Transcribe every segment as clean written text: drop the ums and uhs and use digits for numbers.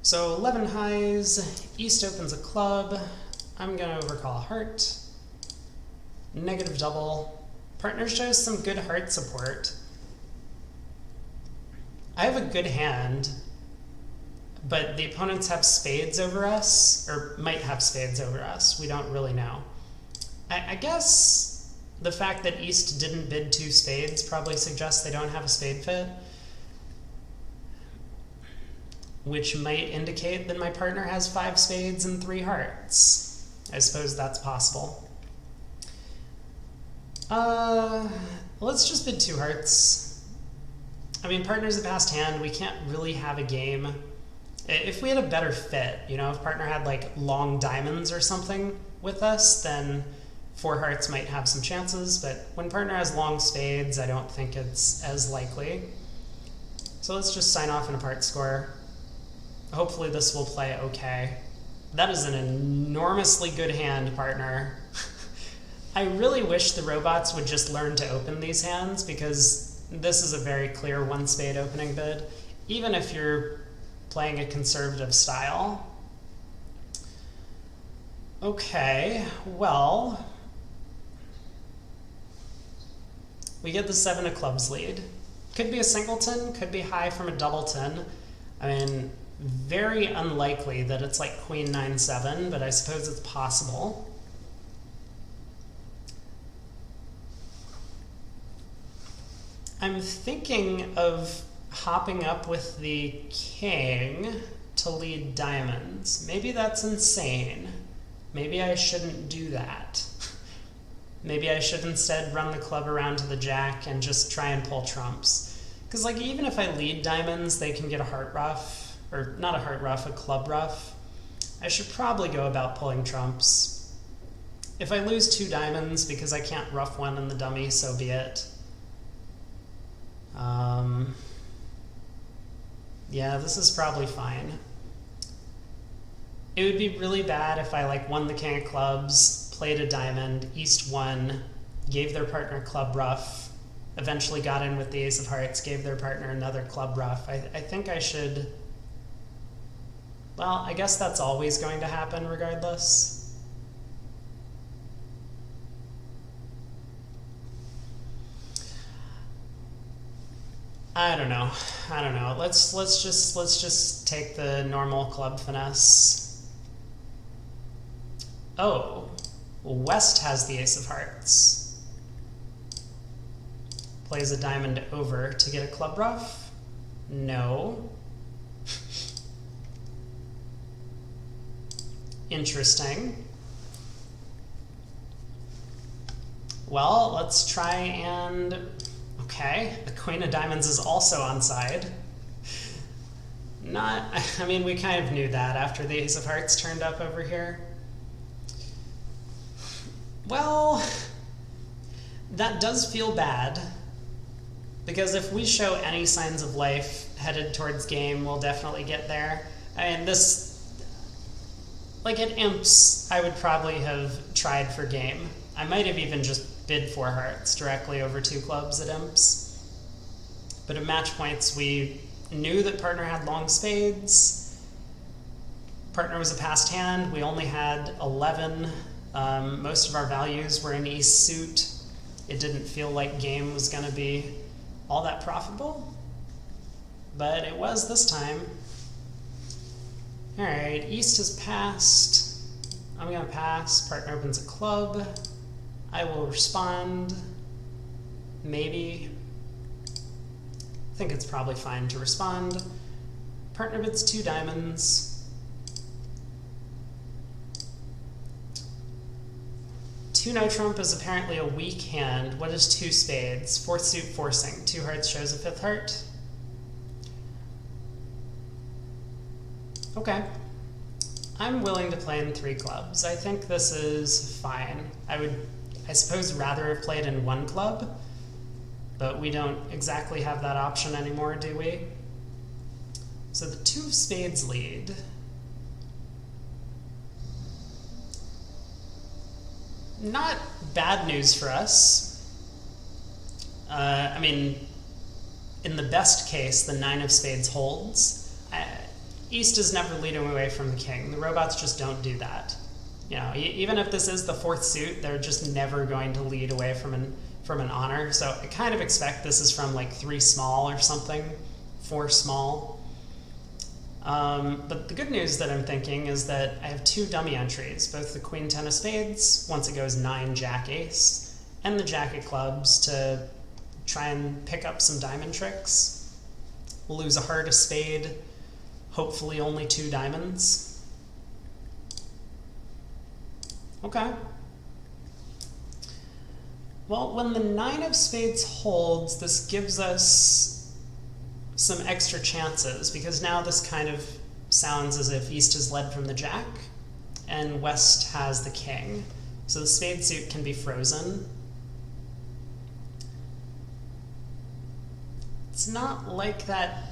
So 11 highs, East opens a club. I'm gonna overcall heart. Negative double. Partner shows some good heart support. I have a good hand, but the opponents have spades over us, or might have spades over us. We don't really know. I guess the fact that East didn't bid 2 spades probably suggests they don't have a spade fit, which might indicate that my partner has 5 spades and 3 hearts. I suppose that's possible. Let's just bid 2 hearts. I mean, partner's a passed hand. We can't really have a game. If we had a better fit, you know, if partner had like long diamonds or something with us, then 4 hearts might have some chances, but when partner has long spades, I don't think it's as likely. So let's just sign off an apart score. Hopefully this will play okay. That is an enormously good hand, partner. I really wish the robots would just learn to open these hands, because this is a very clear 1 spade opening bid, even if you're playing a conservative style. Okay, well, we get the 7 of clubs lead. Could be a singleton, could be high from a doubleton. I mean, very unlikely that it's like queen 9-7, but I suppose it's possible. I'm thinking of hopping up with the king to lead diamonds. Maybe that's insane. Maybe I shouldn't do that. Maybe I should instead run the club around to the jack and just try and pull trumps. Because like even if I lead diamonds, they can get a heart ruff, or not a heart ruff, a club ruff. I should probably go about pulling trumps. If I lose 2 diamonds because I can't ruff 1 in the dummy, so be it. Yeah, this is probably fine. It would be really bad if I like won the king of clubs, played a diamond, East won, gave their partner club ruff, eventually got in with the ace of hearts, gave their partner another club ruff. I think I should... Well, I guess that's always going to happen regardless. I don't know. Let's just take the normal club finesse. Oh, West has the ace of hearts. Plays a diamond over to get a club ruff? No. Interesting. Well, let's try and... Okay, the queen of diamonds is also on side. I mean, we kind of knew that after the ace of hearts turned up over here. Well, that does feel bad, because if we show any signs of life headed towards game, we'll definitely get there. I mean, this, like at imps, I would probably have tried for game. I might have even just bid 4 hearts directly over 2 clubs at imps. But at match points, we knew that partner had long spades. Partner was a passed hand. We only had 11. Most of our values were in East suit. It didn't feel like game was going to be all that profitable, but it was this time. All right, East has passed. I'm going to pass. Partner opens a club. I will respond, maybe. I think it's probably fine to respond. Partner bids 2 diamonds. 2 no trump is apparently a weak hand. What is 2 spades? 4th suit forcing. 2 hearts shows a 5th heart. Okay. I'm willing to play in 3 clubs. I think this is fine. I suppose rather have played in 1 club, but we don't exactly have that option anymore, do we? So the 2 of spades lead. Not bad news for us. I mean, in the best case, the 9 of spades holds. East is never leading away from the king. The robots just don't do that. You know, even if this is the fourth suit, they're just never going to lead away from an honor. So I kind of expect this is from like 3 small or something, 4 small. But the good news that I'm thinking is that I have 2 dummy entries, both the Queen 10 of spades, once it goes 9 Jack Ace, and the Jack of clubs to try and pick up some diamond tricks. We'll lose a heart, a spade, hopefully only 2 diamonds. Okay. Well, when the 9 of spades holds, this gives us some extra chances, because now this kind of sounds as if East is led from the Jack and West has the king. So the spade suit can be frozen. It's not like that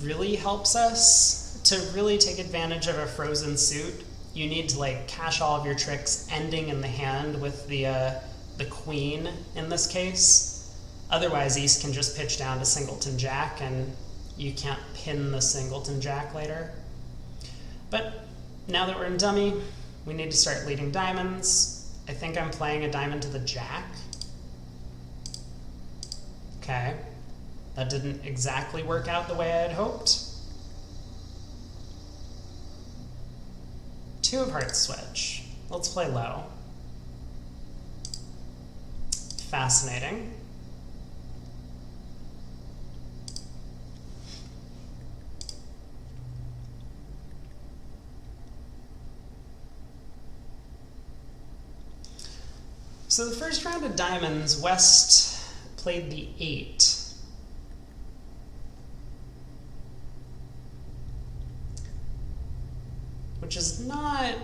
really helps us. To really take advantage of a frozen suit, you need to like cash all of your tricks ending in the hand with the queen in this case. Otherwise, East can just pitch down to singleton jack, and you can't pin the singleton jack later. But now that we're in dummy, we need to start leading diamonds. I think I'm playing a diamond to the jack. Okay, that didn't exactly work out the way I had hoped. 2 of hearts switch. Let's play low. Fascinating. So the first round of diamonds, West played the 8. Which is not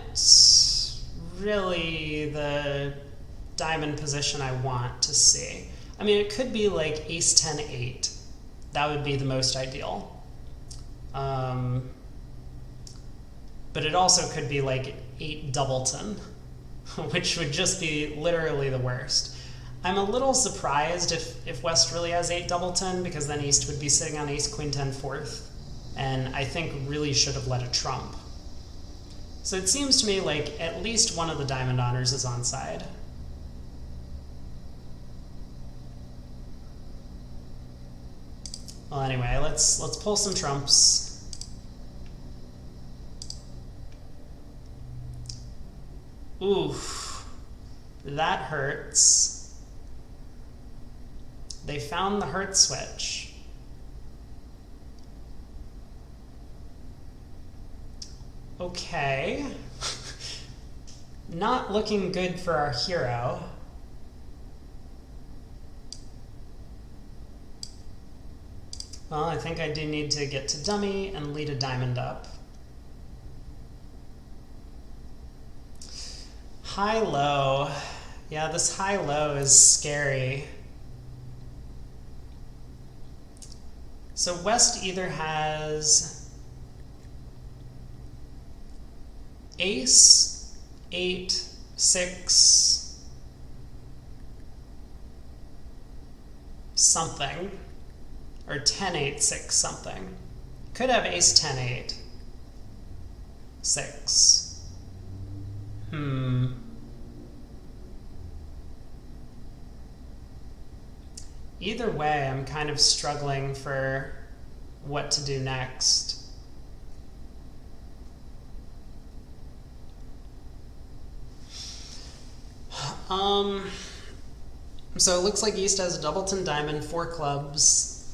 really the diamond position I want to see. I mean, it could be like ace 10 8. That would be the most ideal. But it also could be like 8 doubleton, which would just be literally the worst. I'm a little surprised if West really has 8 doubleton, because then East would be sitting on ace queen 10 fourth, and I think really should have led a trump. So it seems to me like at least one of the diamond honors is onside. Well, anyway, let's pull some trumps. Oof, that hurts. They found the hurt switch. Okay. Not looking good for our hero. Well, I think I do need to get to dummy and lead a diamond up. High-low. Yeah, this high-low is scary. So West either has ace, 8, 6, something, or 10, 8, 6 something. Could have ace 10, 8, 6. Either way, I'm kind of struggling for what to do next. So it looks like East has a doubleton diamond, 4 clubs,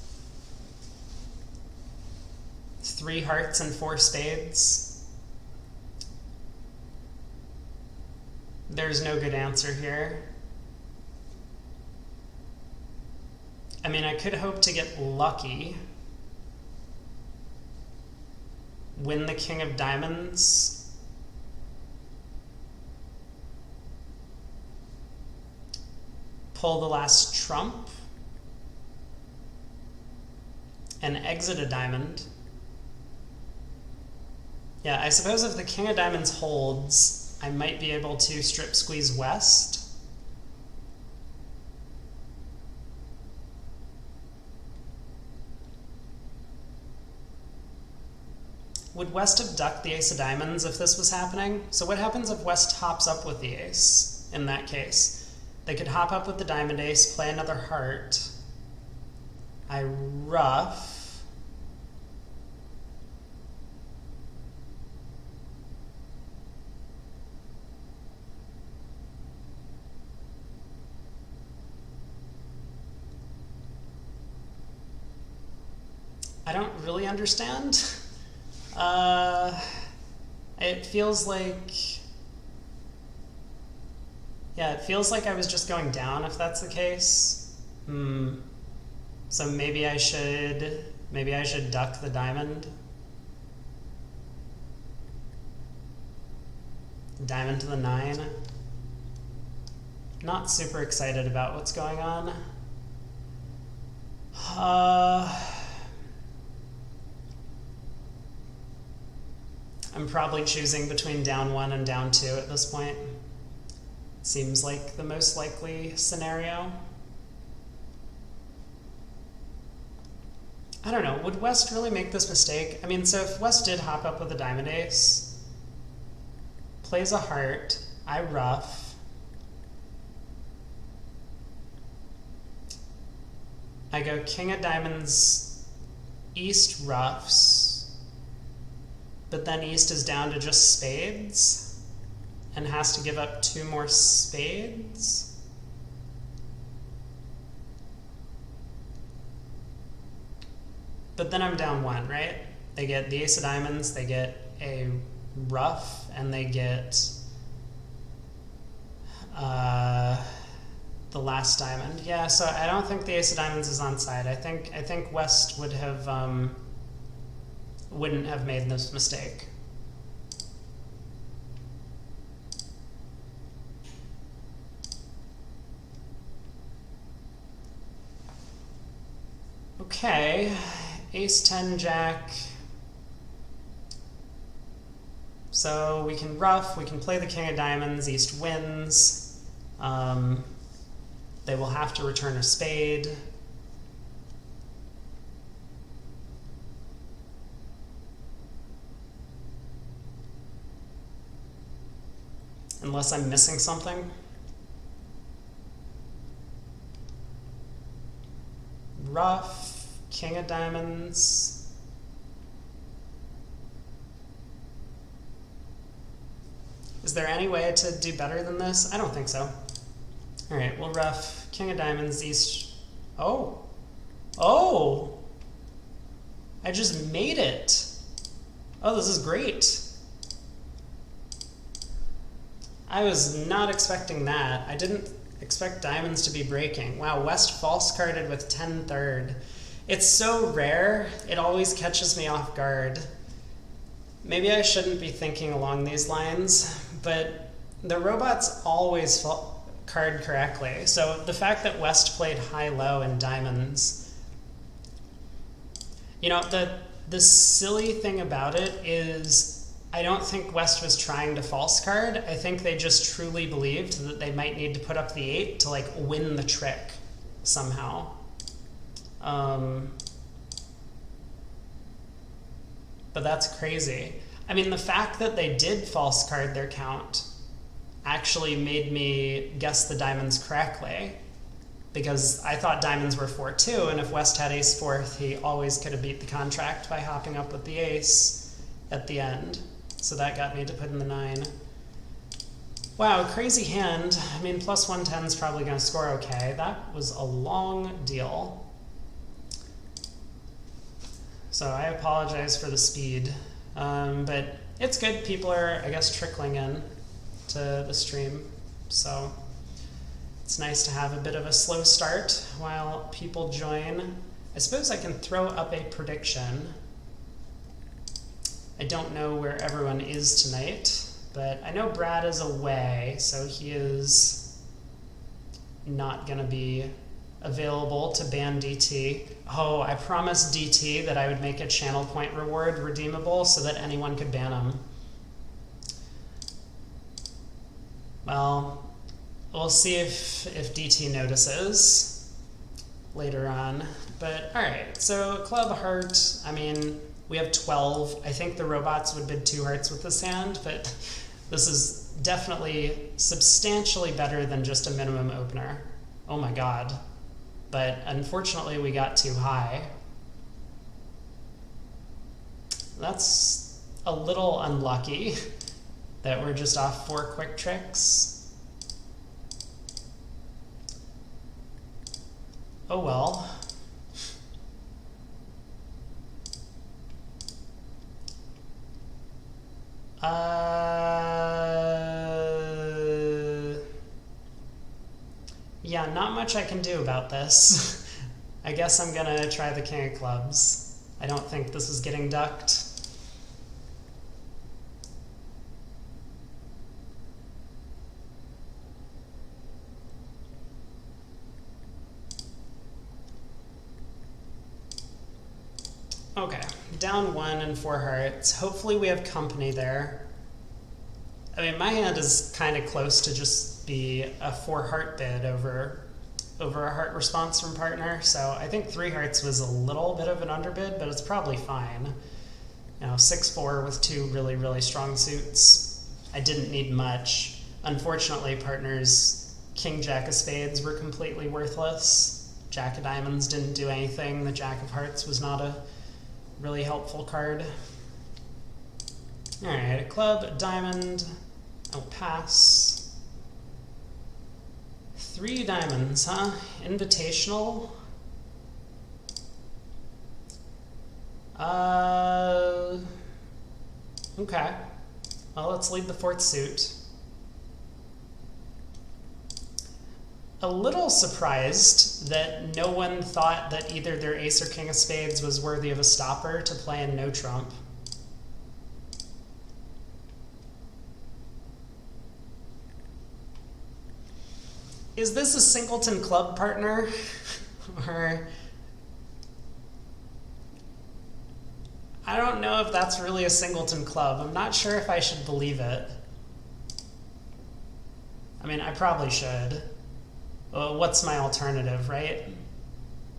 3 hearts and 4 spades. There's no good answer here. I mean, I could hope to get lucky, win the king of diamonds, pull the last trump, and exit a diamond. Yeah, I suppose if the king of diamonds holds, I might be able to strip squeeze West. would West have ducked the ace of diamonds if this was happening? So what happens if West hops up with the ace in that case? They could hop up with the diamond ace, play another heart. I ruff. I don't really understand. It feels like... Yeah, it feels like I was just going down if that's the case. So maybe I should duck the diamond. Diamond to the 9. Not super excited about what's going on. I'm probably choosing between down 1 and down 2 at this point. Seems like the most likely scenario. I don't know, would West really make this mistake? I mean, so if West did hop up with a diamond ace, plays a heart, I ruff, I go king of diamonds, East ruffs, but then East is down to just spades and has to give up 2 more spades. But then I'm down 1, right? They get the ace of diamonds, they get a ruff, and they get the last diamond. Yeah, so I don't think the ace of diamonds is on side. I think West would have wouldn't have made this mistake. Okay, ace 10 jack. So we can ruff, we can play the king of diamonds, East wins. They will have to return a spade. Unless I'm missing something. Ruff, king of diamonds. Is there any way to do better than this? I don't think so. All right, we'll ruff, king of diamonds, East. Oh, I just made it. Oh, this is great. I was not expecting that. I didn't expect diamonds to be breaking. Wow, West false carded with 10 third. It's so rare, it always catches me off guard. Maybe I shouldn't be thinking along these lines, but the robots always card correctly. So the fact that West played high-low in diamonds, you know, the silly thing about it is I don't think West was trying to false card. I think they just truly believed that they might need to put up the 8 to like win the trick somehow. But that's crazy. I mean, the fact that they did false card their count actually made me guess the diamonds correctly, because I thought diamonds were 4-2, and if West had ace 4th, he always could have beat the contract by hopping up with the ace at the end. So that got me to put in the 9. Wow, crazy hand. I mean, plus 110 is probably going to score okay. That was a long deal. So I apologize for the speed, but it's good. People are, I guess, trickling in to the stream. So it's nice to have a bit of a slow start while people join. I suppose I can throw up a prediction. I don't know where everyone is tonight, but I know Brad is away, so he is not going to be available to ban DT. Oh, I promised DT that I would make a channel point reward redeemable so that anyone could ban him. Well, we'll see if DT notices later on. But all right, so club heart, I mean, We have 12. I think the robots would bid 2 hearts with this hand, but this is definitely substantially better than just a minimum opener. Oh my god. But unfortunately we got too high. That's a little unlucky that we're just off 4 quick tricks. Oh well. Yeah, not much I can do about this. I guess I'm gonna try the king of clubs. I don't think this is getting ducked. Okay, down 1 and 4 hearts. Hopefully we have company there. I mean, my hand is kind of close to just be a 4 heart bid over a heart response from partner, so I think 3 hearts was a little bit of an underbid, but it's probably fine. You know, 6-4 with 2 really, really strong suits. I didn't need much. Unfortunately, partner's king jack of spades were completely worthless. Jack of diamonds didn't do anything. The jack of hearts was not a really helpful card. Alright, a club, a diamond. I'll pass. 3 diamonds, huh? Invitational. Okay. Well, let's lead the 4th suit. A little surprised that no one thought that either their ace or king of spades was worthy of a stopper to play in no trump. Is this a singleton club partner? Or I don't know if that's really a singleton club. I'm not sure if I should believe it. I mean, I probably should. What's my alternative, right?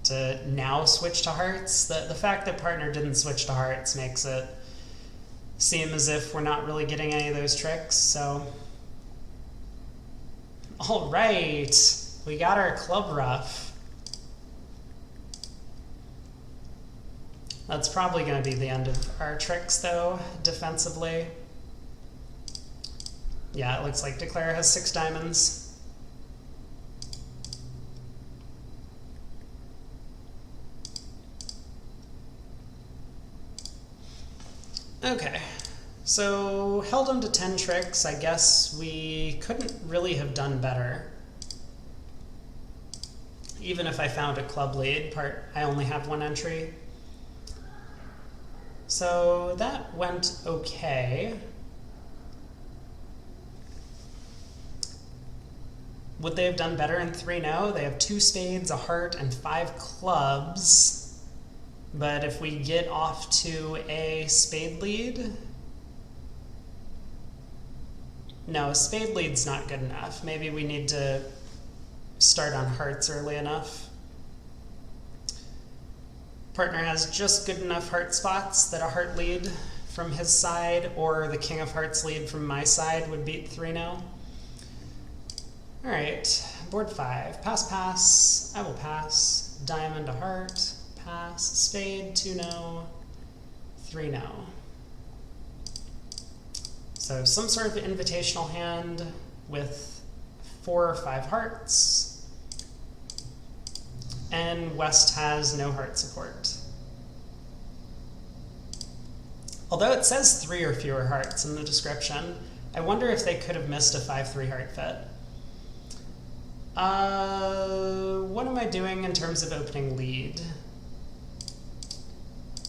To now switch to hearts? The fact that partner didn't switch to hearts makes it seem as if we're not really getting any of those tricks, so. All right, we got our club ruff. That's probably going to be the end of our tricks, though, defensively. Yeah, it looks like Declare has 6 diamonds. Okay, so held him to 10 tricks. I guess we couldn't really have done better. Even if I found a club lead, I only have 1 entry. So that went okay. Would they have done better in 3? No, they have 2 spades, a heart, and 5 clubs. But if we get off to a spade lead, no, a spade lead's not good enough. Maybe we need to start on hearts early enough. Partner has just good enough heart spots that a heart lead from his side or the king of hearts lead from my side would beat 3-0. All right, board 5, pass, pass, I will pass, diamond to heart, pass, spade, 2-0, 3-0. So some sort of invitational hand with 4 or 5 hearts. And West has no heart support. Although it says 3 or fewer hearts in the description, I wonder if they could have missed a 5-3 heart fit. What am I doing in terms of opening lead?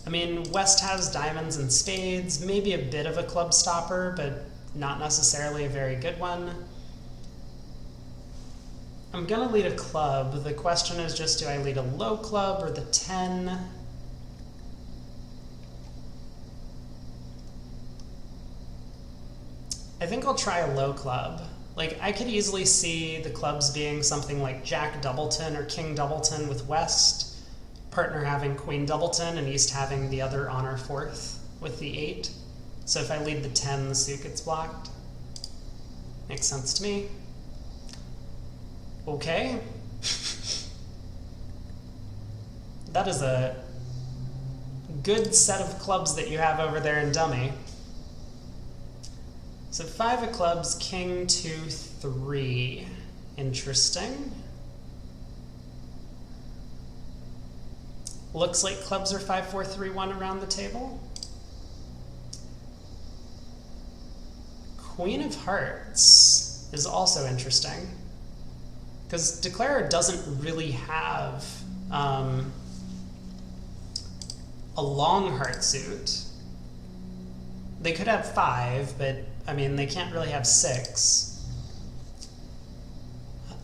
I mean, West has diamonds and spades, maybe a bit of a club stopper, but not necessarily a very good one. I'm gonna lead a club. The question is just, do I lead a low club or the 10? I think I'll try a low club. Like, I could easily see the clubs being something like Jack Doubleton or King Doubleton with West, partner having queen doubleton and East having the other honor fourth with the 8. So if I lead the 10, the suit gets blocked. Makes sense to me. Okay. That is a good set of clubs that you have over there in dummy. So 5 of clubs, king, 2, 3. Interesting. Looks like clubs are 5, 4, 3, 1 around the table. Queen of Hearts is also interesting, because Declarer doesn't really have a long heart suit. They could have 5, but I mean, they can't really have 6.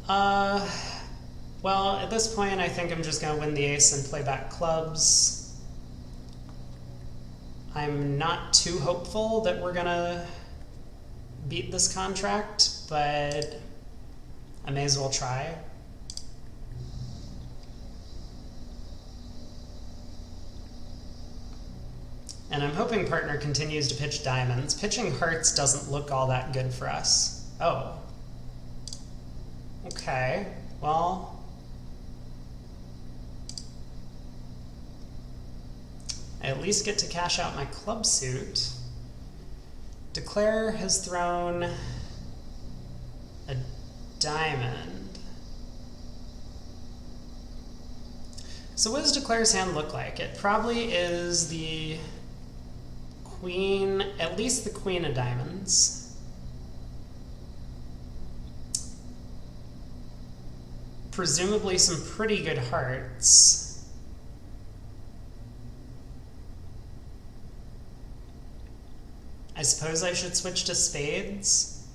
Well, at this point, I think I'm just going to win the ace and play back clubs. I'm not too hopeful that we're going to beat this contract, but I may as well try. And I'm hoping partner continues to pitch diamonds. Pitching hearts doesn't look all that good for us. Oh. Okay, well, I at least get to cash out my club suit. Declare has thrown a diamond. So what does Declare's hand look like? It probably is the queen, at least the queen of diamonds. Presumably some pretty good hearts. I suppose I should switch to spades.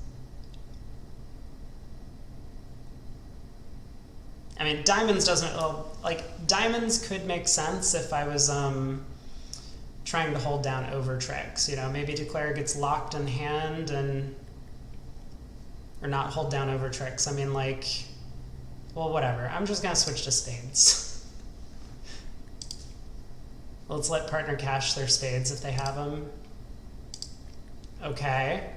I mean, diamonds doesn't, like, diamonds could make sense if I was trying to hold down over tricks. You know, maybe Declare gets locked in hand and, or not hold down over tricks. I mean, like, well, whatever. I'm just gonna switch to spades. Let's let partner cash their spades if they have them. Okay.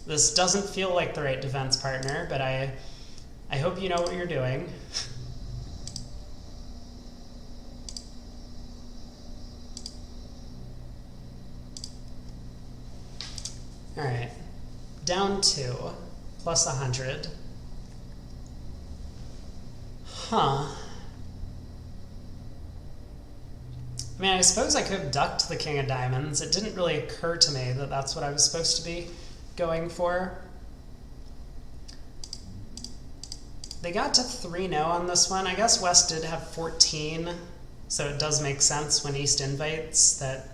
This doesn't feel like the right defense partner, but I hope you know what you're doing. All right, down 2, plus 100. Huh. I mean, I suppose I could have ducked the king of diamonds. It didn't really occur to me that that's what I was supposed to be going for. They got to 3-0 on this one. I guess West did have 14, so it does make sense when East invites that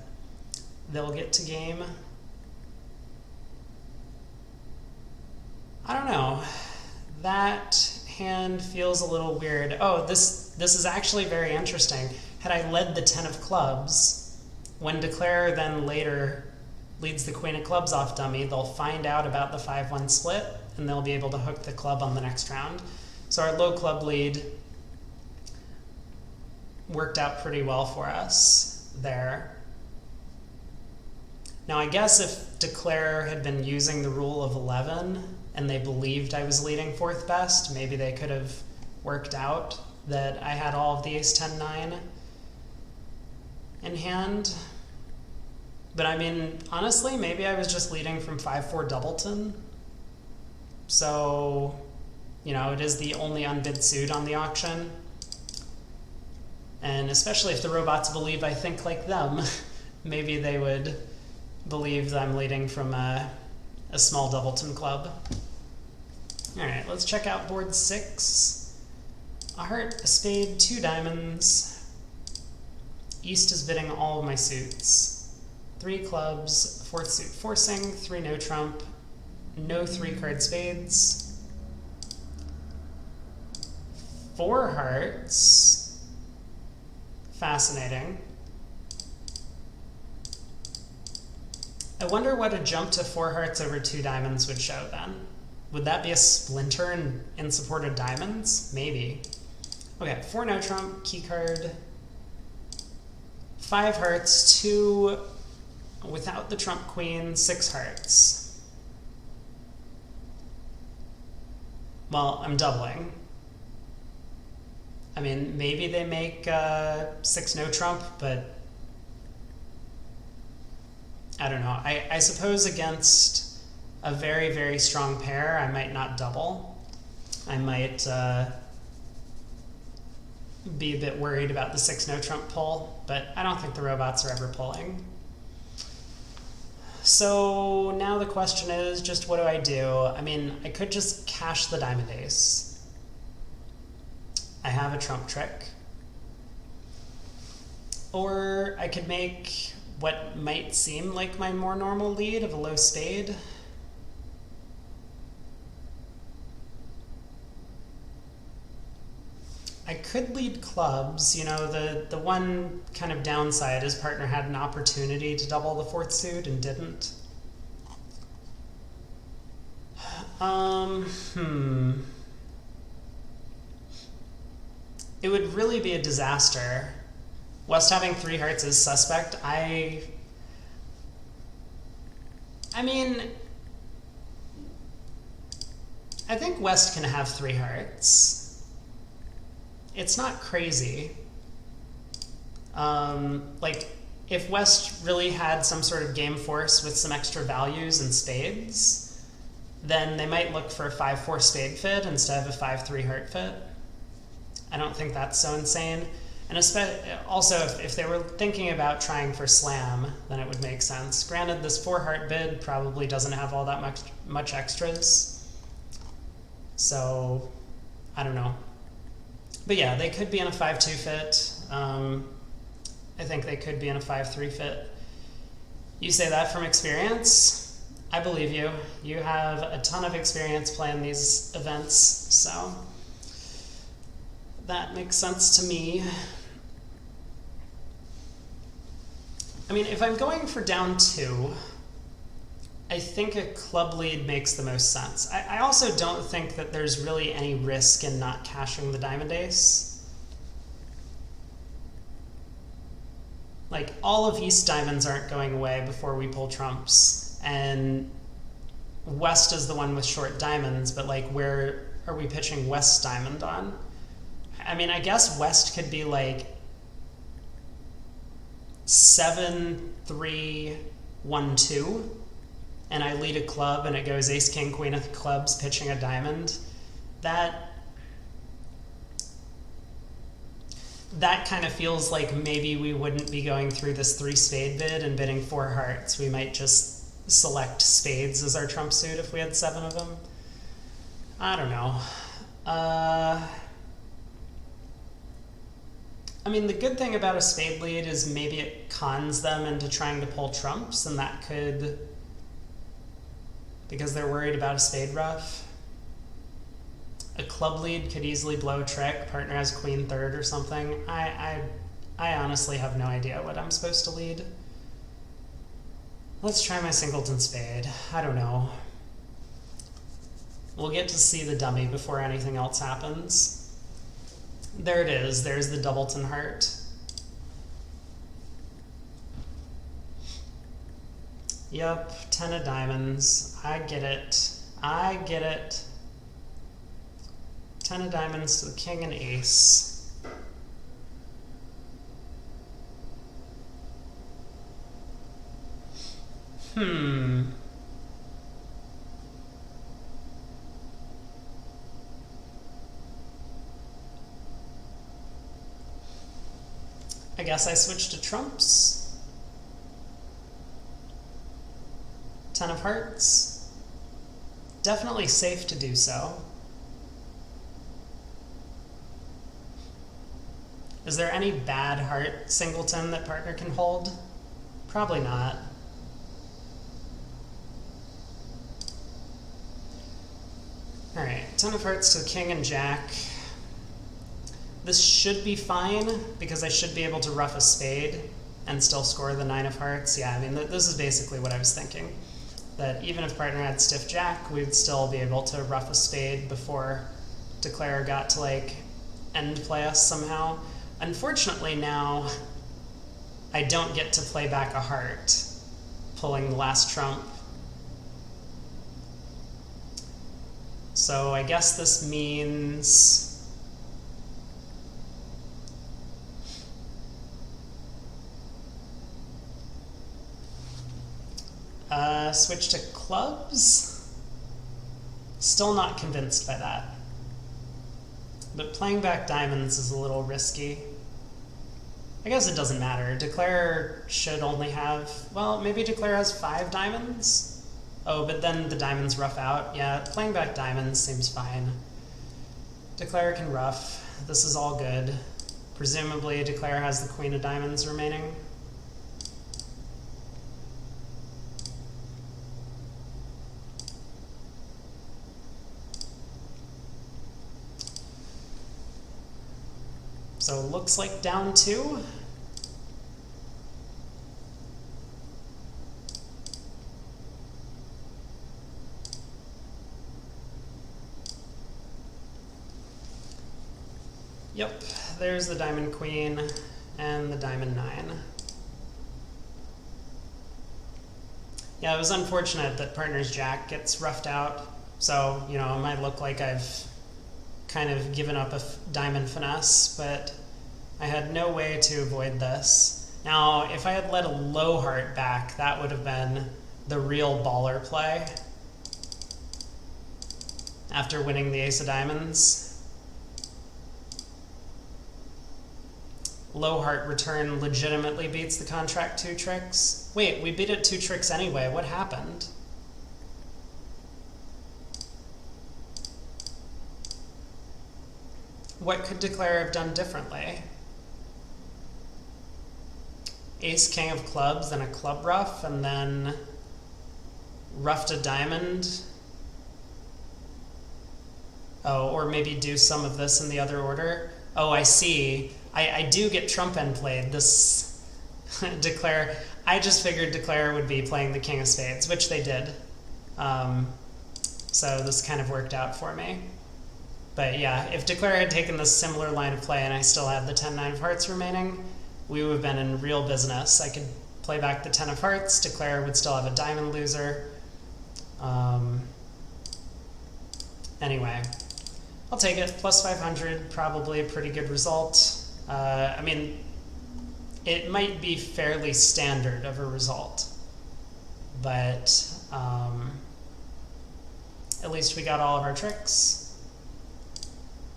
they'll get to game. I don't know. That hand feels a little weird. Oh, this is actually very interesting. Had I led the 10 of clubs, when Declare then later leads the queen of clubs off dummy, they'll find out about the 5-1 split, and they'll be able to hook the club on the next round. So our low club lead worked out pretty well for us there. Now I guess if Declare had been using the rule of 11 and they believed I was leading 4th best, maybe they could have worked out that I had all of the ace 10-9 in hand. But I mean, honestly, maybe I was just leading from 5-4 doubleton. So, you know, it is the only unbid suit on the auction. And especially if the robots believe I think like them, maybe they would believe that I'm leading from a small doubleton club. All right, let's check out board 6. A heart, a spade, 2 diamonds. East is bidding all of my suits. 3 clubs, 4th suit forcing, 3 no trump, no 3-card spades. 4 hearts. Fascinating. I wonder what a jump to 4 hearts over 2 diamonds would show then. Would that be a splinter in support of diamonds? Maybe. Okay, 4 no trump, key card, 5 hearts, 2 without the trump queen, 6 hearts. Well, I'm doubling. I mean, maybe they make 6 no trump, but I don't know. I suppose against a very, very strong pair, I might not double. I might be a bit worried about the 6 no trump pull, but I don't think the robots are ever pulling. So now the question is just what do I do? I mean, I could just cash the diamond ace. I have a trump trick. Or I could make what might seem like my more normal lead of a low spade. I could lead clubs. You know, the one kind of downside is partner had an opportunity to double the 4th suit and didn't. It would really be a disaster. West having 3 hearts is suspect. I mean, I think West can have 3 hearts. It's not crazy. Like, if West really had some sort of game force with some extra values and spades, then they might look for a 5-4 spade fit instead of a 5-3 heart fit. I don't think that's so insane. And also, if they were thinking about trying for slam, then it would make sense. Granted, this 4 heart bid probably doesn't have all that much extras. So, I don't know. But yeah, they could be in a 5-2 fit. I think they could be in a 5-3 fit. You say that from experience? I believe you. You have a ton of experience playing these events, so that makes sense to me. I mean, if I'm going for down 2, I think a club lead makes the most sense. I also don't think that there's really any risk in not cashing the diamond ace. Like, all of East diamonds aren't going away before we pull trumps, and West is the one with short diamonds, but like, where are we pitching West diamond on? I mean, I guess West could be like 7-3-1-2, and I lead a club and it goes ace, king, queen of clubs pitching a diamond. That kind of feels like maybe we wouldn't be going through this 3 spade bid and bidding 4 hearts. We might just select spades as our trump suit if we had 7 of them. I don't know. I mean, the good thing about a spade lead is maybe it cons them into trying to pull trumps, and that could, because they're worried about a spade ruff. A club lead could easily blow a trick. Partner has queen 3rd or something. I honestly have no idea what I'm supposed to lead. Let's try my singleton spade. I don't know. We'll get to see the dummy before anything else happens. There it is. There's the doubleton heart. Yep, 10 of diamonds. I get it. I get it. 10 of diamonds to the king and ace. I guess I switch to trumps. 10 of hearts. Definitely safe to do so. Is there any bad heart singleton that partner can hold? Probably not. Alright, 10 of hearts to the king and jack. This should be fine, because I should be able to ruff a spade and still score the 9 of hearts. Yeah, I mean, this is basically what I was thinking. That even if partner had stiff jack, we'd still be able to ruff a spade before declare got to, like, end play us somehow. Unfortunately now, I don't get to play back a heart, pulling the last trump. So I guess this means switch to clubs. Still not convinced by that. But playing back diamonds is a little risky. I guess it doesn't matter. Declare should only have, well, maybe Declare has 5 diamonds? Oh, but then the diamonds rough out. Yeah, playing back diamonds seems fine. Declare can rough. This is all good. Presumably Declare has the queen of diamonds remaining. So looks like down 2. Yep, there's the diamond queen and the diamond 9. Yeah, it was unfortunate that partner's jack gets roughed out. So, you know, it might look like I've kind of given up a diamond finesse, but I had no way to avoid this. Now, if I had let a low heart back, that would have been the real baller play after winning the ace of diamonds. Low heart return legitimately beats the contract 2 tricks. Wait, we beat it 2 tricks anyway. What happened? What could Declare have done differently? Ace, king of clubs, then a club ruff, and then roughed a diamond. Oh, or maybe do some of this in the other order. Oh, I see. I do get trump end played. This Declare. I just figured Declare would be playing the king of spades, which they did. So this kind of worked out for me. But yeah, if Declare had taken this similar line of play and I still had the 10-9 of hearts remaining, we would have been in real business. I could play back the 10 of hearts, Declare would still have a diamond loser. Anyway, I'll take it. Plus 500, probably a pretty good result. I mean, it might be fairly standard of a result, but at least we got all of our tricks.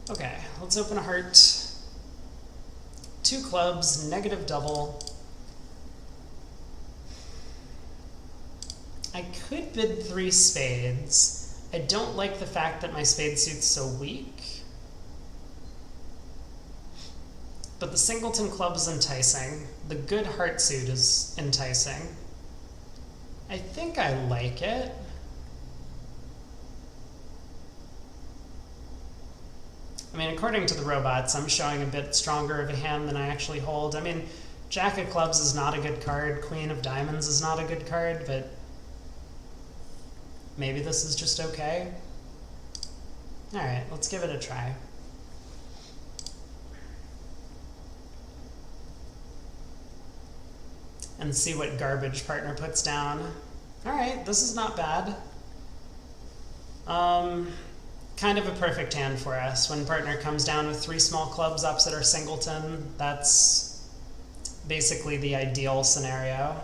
Okay, let's open a heart. 2 clubs, negative double. I could bid 3 spades. I don't like the fact that my spade suit's so weak. But the singleton club is enticing. The good heart suit is enticing. I think I like it. I mean, according to the robots, I'm showing a bit stronger of a hand than I actually hold. I mean, jack of clubs is not a good card. Queen of diamonds is not a good card, but maybe this is just okay. All right, let's give it a try. And see what garbage partner puts down. All right, this is not bad. Kind of a perfect hand for us. When partner comes down with 3 small clubs opposite our singleton, that's basically the ideal scenario.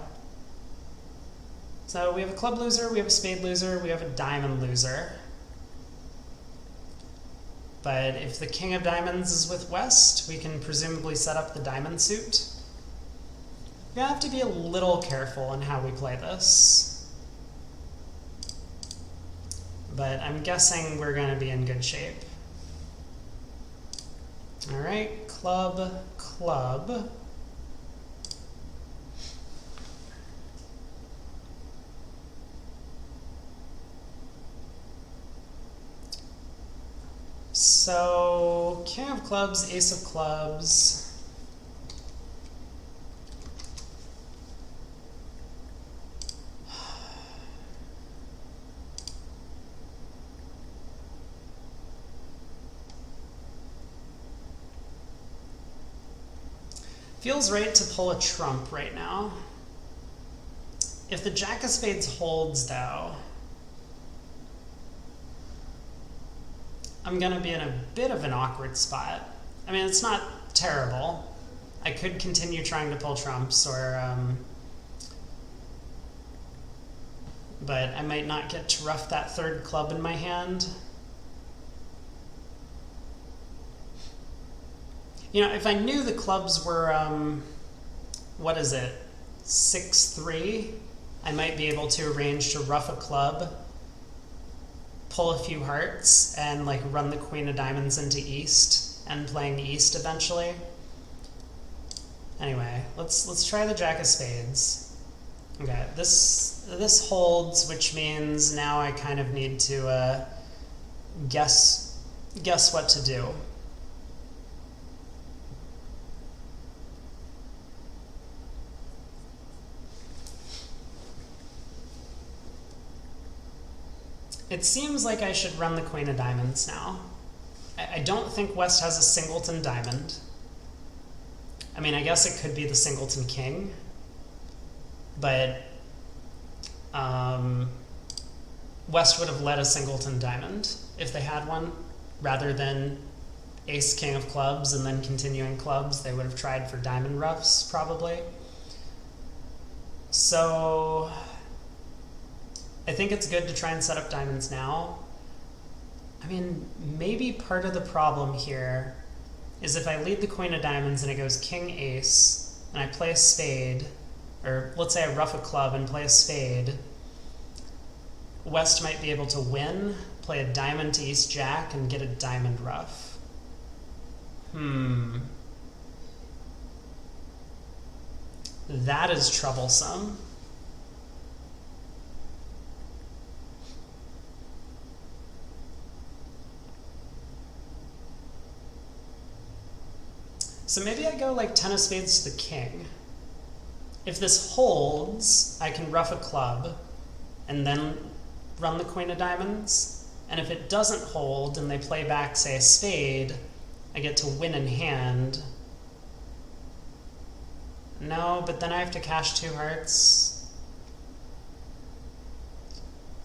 So we have a club loser, we have a spade loser, we have a diamond loser. But if the king of diamonds is with West, we can presumably set up the diamond suit. We're gonna have to be a little careful in how we play this. But I'm guessing we're gonna be in good shape. All right, club, club. So, king of clubs, ace of clubs. Feels right to pull a trump right now. If the jack of spades holds, though, I'm going to be in a bit of an awkward spot. I mean, it's not terrible. I could continue trying to pull trumps, but I might not get to rough that third club in my hand. You know, if I knew the clubs were, what is it, 6-3, I might be able to arrange to rough a club, pull a few hearts, and like run the queen of diamonds into east, and playing east eventually. Anyway, let's try the jack of spades. Okay, this holds, which means now I kind of need to guess what to do. It seems like I should run the queen of diamonds now. I don't think West has a singleton diamond. I mean, I guess it could be the singleton king, but West would have led a singleton diamond if they had one, rather than ace king of clubs and then continuing clubs. They would have tried for diamond roughs, probably. So I think it's good to try and set up diamonds now. I mean, maybe part of the problem here is if I lead the queen of diamonds and it goes king ace, and I play a spade, or let's say I rough a club and play a spade, West might be able to win, play a diamond to east jack, and get a diamond rough. That is troublesome. So maybe I go like 10 of spades to the king. If this holds, I can rough a club and then run the queen of diamonds. And if it doesn't hold and they play back, say, a spade, I get to win in hand. No, but then I have to cash 2 hearts.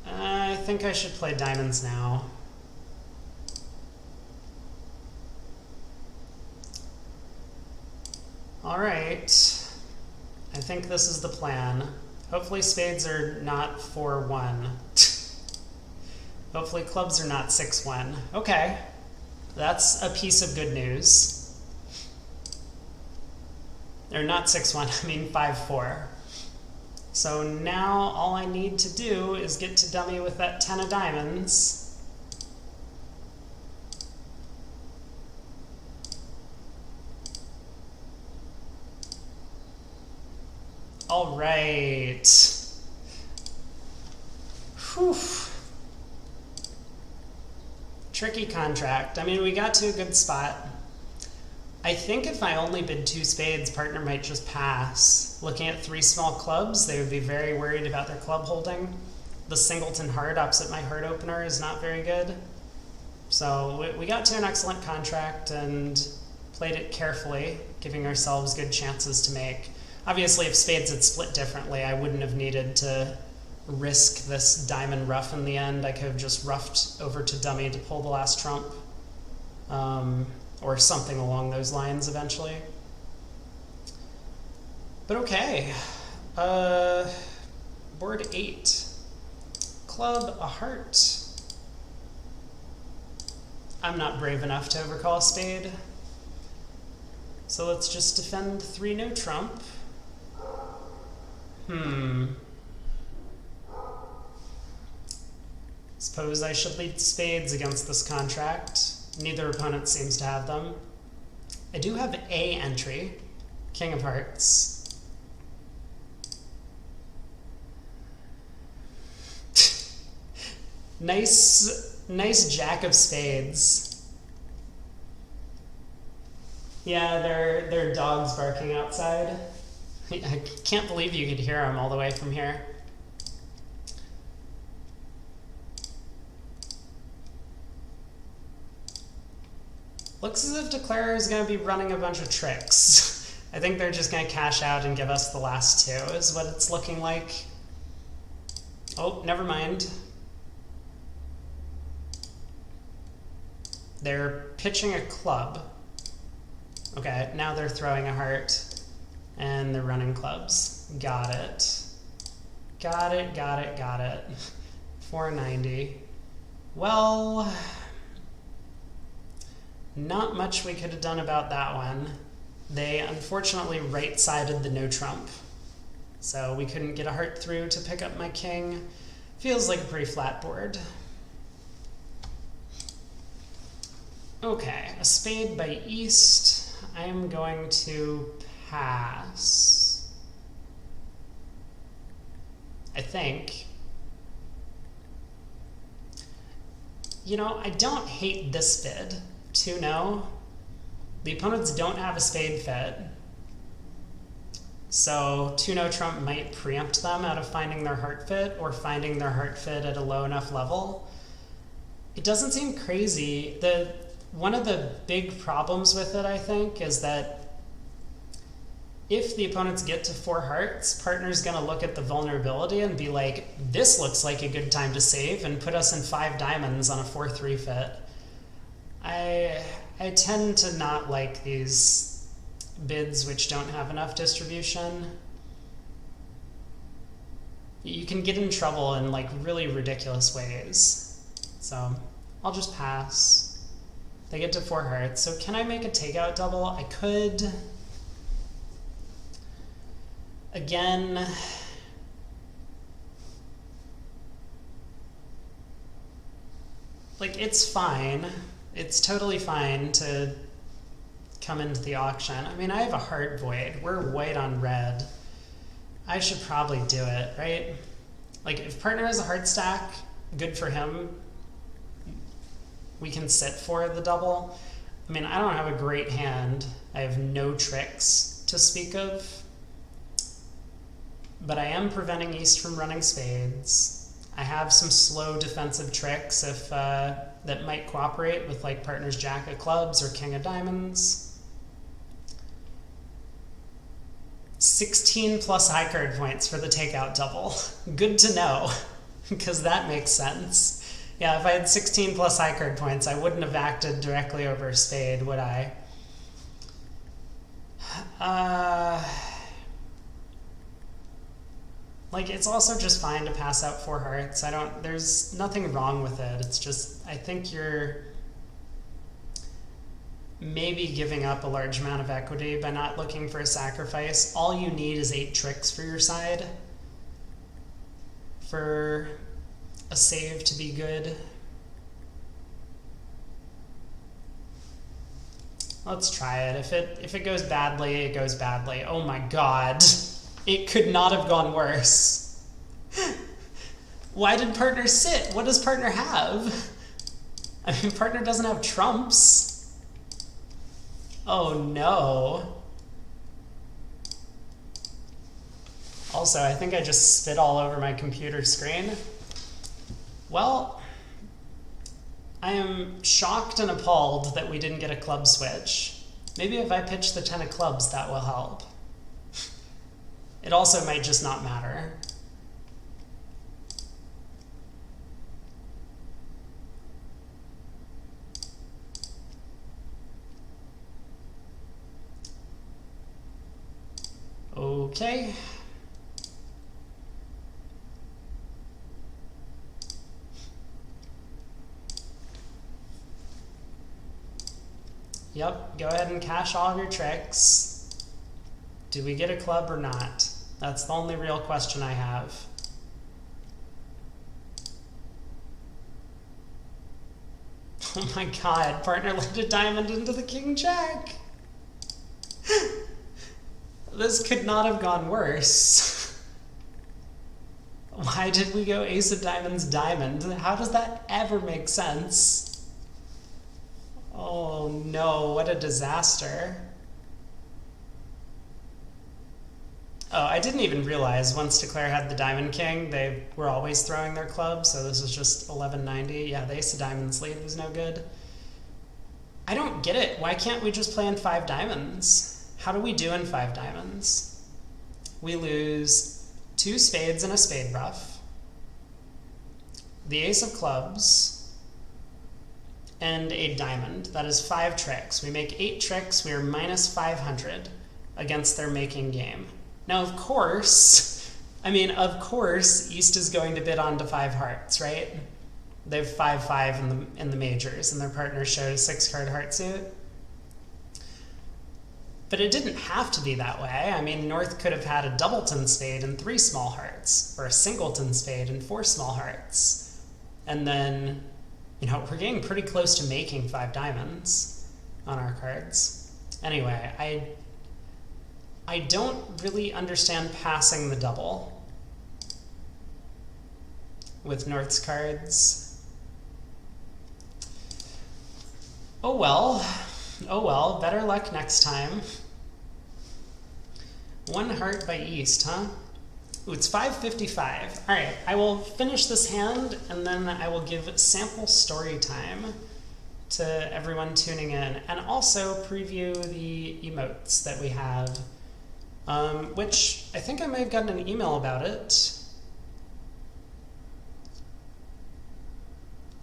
I think I should play diamonds now. All right, I think this is the plan. Hopefully spades are not 4-1. Hopefully clubs are not 6-1. Okay, that's a piece of good news. Or not 6-1, I mean 5-4. So now all I need to do is get to dummy with that 10 of diamonds. All right. Whew. Tricky contract. I mean, we got to a good spot. I think if I only bid 2 spades, partner might just pass. Looking at 3 small clubs, they would be very worried about their club holding. The singleton heart opposite my heart opener is not very good. So we got to an excellent contract and played it carefully, giving ourselves good chances to make. Obviously, if spades had split differently, I wouldn't have needed to risk this diamond rough in the end. I could have just roughed over to dummy to pull the last trump, or something along those lines eventually. But okay, board 8. Club, a heart. I'm not brave enough to overcall a spade. So let's just defend 3 no trump. Suppose I should lead spades against this contract. Neither opponent seems to have them. I do have a entry, king of hearts. Nice jack of spades. Yeah, there are dogs barking outside. I can't believe you could hear them all the way from here. Looks as if Declarer is going to be running a bunch of tricks. I think they're just going to cash out and give us the last two, is what it's looking like. Oh, never mind. They're pitching a club. Okay, now they're throwing a heart. And they're running clubs. Got it. Got it, got it, got it. 490. Well, not much we could have done about that one. They unfortunately right-sided the no trump. So we couldn't get a heart through to pick up my king. Feels like a pretty flat board. Okay, a spade by east. I am going to pass. I think. You know, I don't hate this bid. 2-0. The opponents don't have a spade fit. So 2-0 trump might preempt them out of finding their heart fit or finding their heart fit at a low enough level. It doesn't seem crazy. One of the big problems with it, I think, is that if the opponents get to 4 hearts, partner's going to look at the vulnerability and be like, this looks like a good time to save, and put us in 5 diamonds on a 4-3 fit. I tend to not like these bids which don't have enough distribution. You can get in trouble in like really ridiculous ways. So I'll just pass. They get to 4 hearts. So can I make a takeout double? I could. Again, like, it's fine. It's totally fine to come into the auction. I mean, I have a heart void. We're white on red. I should probably do it, right? Like, if partner has a heart stack, good for him. We can sit for the double. I mean, I don't have a great hand. I have no tricks to speak of. But I am preventing East from running spades. I have some slow defensive tricks if that might cooperate with like partner's jack of clubs or king of diamonds. 16 plus high card points for the takeout double. Good to know, because that makes sense. Yeah, if I had 16 plus high card points, I wouldn't have acted directly over a spade, would I? Like, it's also just fine to pass out 4 hearts. There's nothing wrong with it. It's just, I think you're maybe giving up a large amount of equity by not looking for a sacrifice. All you need is 8 tricks for your side for a save to be good. Let's try it. If it goes badly, it goes badly. Oh my god. It could not have gone worse. Why did partner sit? What does partner have? I mean, partner doesn't have trumps. Oh no. Also, I think I just spit all over my computer screen. Well, I am shocked and appalled that we didn't get a club switch. Maybe if I pitch the 10 of clubs, that will help. It also might just not matter. Okay. Yep, go ahead and cash all of your tricks. Do we get a club or not? That's the only real question I have. Oh my god, partner let a diamond into the king jack. This could not have gone worse. Why did we go ace of diamonds diamond? How does that ever make sense? Oh no, what a disaster. Oh, I didn't even realize once Declare had the Diamond King, they were always throwing their clubs, so this was just 1190. Yeah, the Ace of Diamonds lead was no good. I don't get it. Why can't we just play in 5 diamonds? How do we do in 5 diamonds? We lose 2 spades and a spade ruff, the ace of clubs, and a diamond. That is 5 tricks. We make 8 tricks. We are minus 500 against their making game. Now, of course, East is going to bid on to 5 hearts, right? They have 5-5 in the majors, and their partner showed a 6-card heart suit. But it didn't have to be that way. I mean, North could have had a doubleton spade and 3 small hearts, or a singleton spade and 4 small hearts. And then, we're getting pretty close to making 5 diamonds on our cards. Anyway, I don't really understand passing the double with North's cards. Oh well, better luck next time. 1 heart by East, huh? Ooh, it's 5:55. All right, I will finish this hand, and then I will give sample story time to everyone tuning in, and also preview the emotes that we have, which I think I may have gotten an email about it.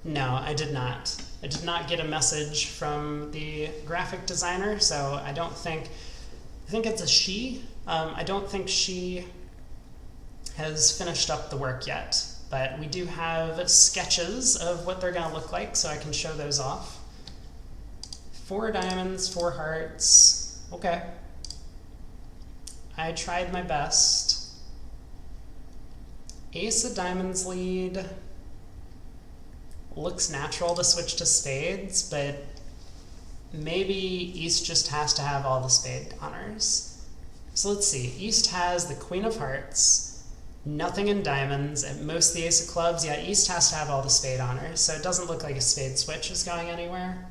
No, I did not. I did not get a message from the graphic designer, so I think it's a she. I don't think she has finished up the work yet, but we do have sketches of what they're going to look like, so I can show those off. 4 diamonds, 4 hearts. Okay. I tried my best. Ace of diamonds lead. Looks natural to switch to spades, but maybe East just has to have all the spade honors. So let's see. East has the Queen of Hearts, nothing in diamonds, at most the Ace of Clubs. Yeah, East has to have all the spade honors, so it doesn't look like a spade switch is going anywhere.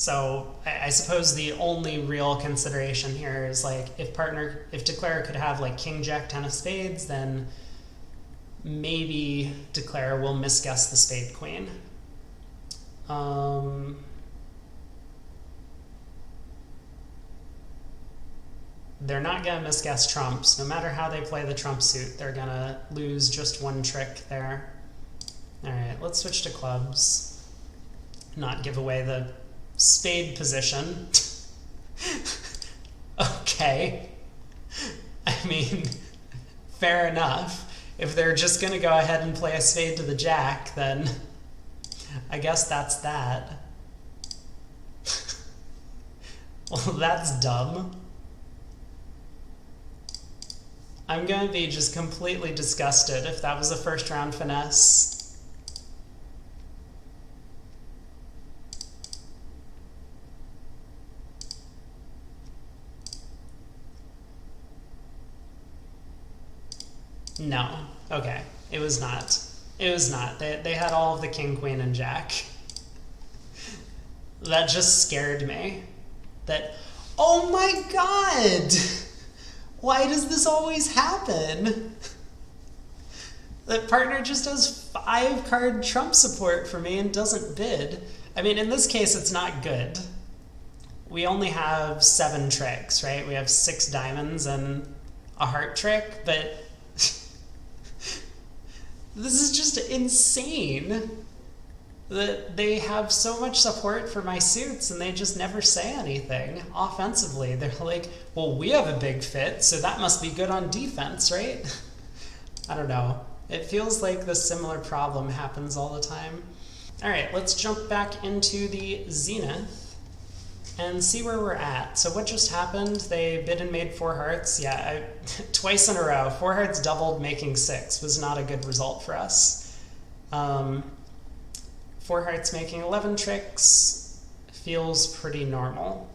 So I suppose the only real consideration here is if Declare could have King, Jack, 10 of spades, then maybe Declare will misguess the spade queen. They're not going to misguess trumps. No matter how they play the trump suit, they're going to lose just 1 trick there. All right, let's switch to clubs. Not give away the spade position. Okay. I mean, fair enough. If they're just going to go ahead and play a spade to the jack, then I guess that's that. Well, that's dumb. I'm going to be just completely disgusted if that was a first round finesse. No. Okay. It was not. It was not. They had all of the king, queen, and jack. That just scared me. Oh my god! Why does this always happen? That partner just does 5-card trump support for me and doesn't bid. I mean, in this case, it's not good. We only have 7 tricks, right? We have 6 diamonds and a heart trick, but this is just insane that they have so much support for my suits and they just never say anything offensively. They're like, well, we have a big fit, so that must be good on defense, right? I don't know. It feels like the similar problem happens all the time. All right, let's jump back into the Zenith and see where we're at. So what just happened? They bid and made 4 hearts. Yeah, twice in a row. 4 hearts doubled, making 6 was not a good result for us. 4 hearts making 11 tricks feels pretty normal.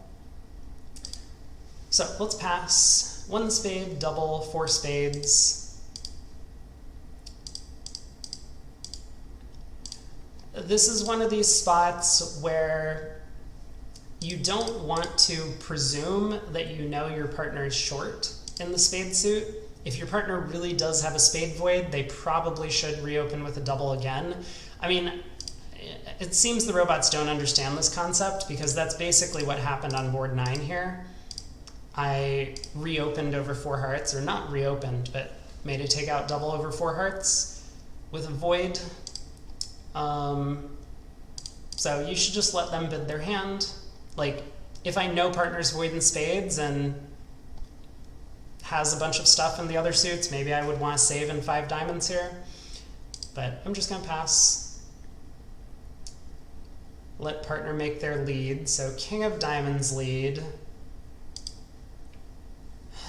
So let's pass. 1 spade, double, 4 spades. This is one of these spots where you don't want to presume that you know your partner is short in the spade suit. if your partner really does have a spade void, they probably should reopen with a double again. I mean, it seems the robots don't understand this concept, because that's basically what happened on board 9 here. I reopened over 4 hearts, or not reopened, but made a takeout double over 4 hearts with a void. So you should just let them bid their hand. Like, if I know partner's void in spades and has a bunch of stuff in the other suits, maybe I would want to save in 5 diamonds here. But I'm just going to pass. Let partner make their lead. So king of diamonds lead.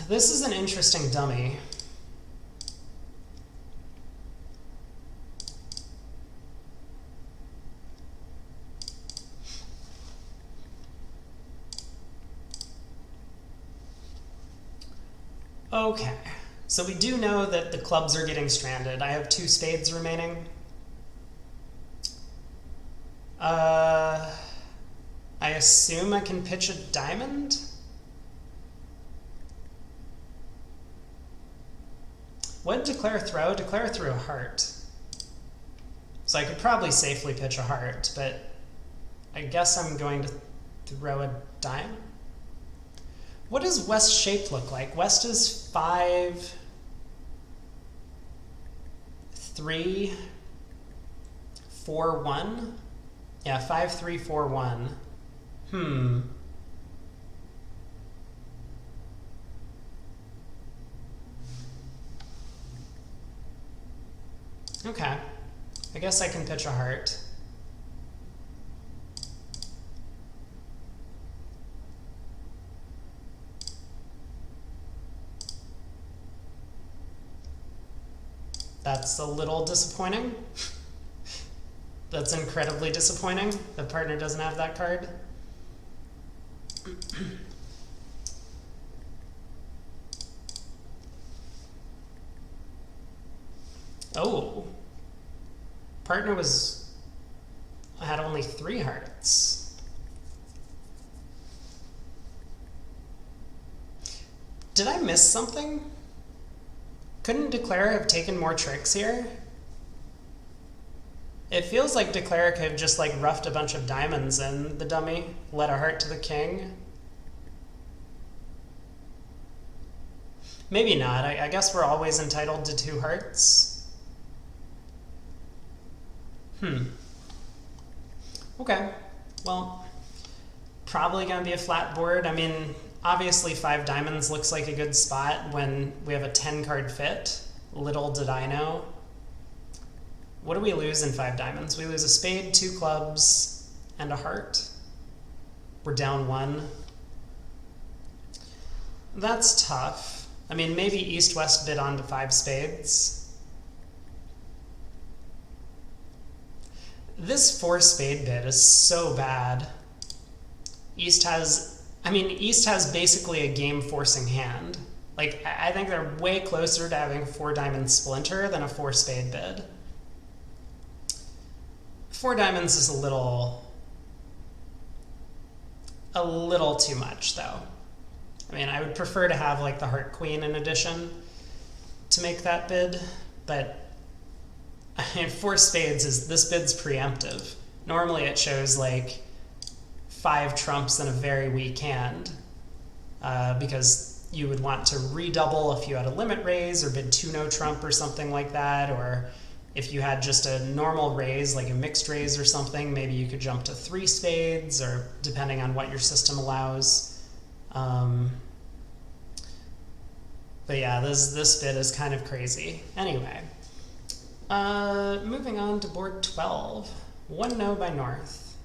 This is an interesting dummy. Okay, so we do know that the clubs are getting stranded. I have 2 spades remaining. I assume I can pitch a diamond? What did Declare throw? Declare threw a heart. So I could probably safely pitch a heart, but I guess I'm going to throw a dime. What does West's shape look like? West is 5, 3, 4, 1. Yeah, 5, 3, 4, 1. Okay. I guess I can pitch a heart. That's a little disappointing. That's incredibly disappointing. The partner doesn't have that card. Oh. Partner had only 3 hearts. Did I miss something? Couldn't Declare have taken more tricks here? It feels like Declare could have just like roughed a bunch of diamonds in the dummy, led a heart to the king. Maybe not. I guess we're always entitled to 2 hearts. Okay. Well, probably gonna be a flat board. I mean, obviously 5 diamonds looks like a good spot when we have a 10 card fit. Little did I know. What do we lose in 5 diamonds? We lose a spade, 2 clubs, and a heart. We're down 1. That's tough. I mean, maybe East-West bid on to 5 spades. This 4 spade bid is so bad. East has basically a game-forcing hand. Like, I think they're way closer to having a 4 diamond splinter than a 4 spade bid. 4 diamonds is a little too much, though. I mean, I would prefer to have like the heart queen in addition to make that bid, but I mean, 4 spades this bid's preemptive. Normally it shows like 5 trumps and a very weak hand, because you would want to redouble if you had a limit raise or bid 2 no trump or something like that, or if you had just a normal raise, like a mixed raise or something, maybe you could jump to 3 spades, or depending on what your system allows. But yeah, this bid is kind of crazy. Anyway, moving on to board 12. 1 no by North.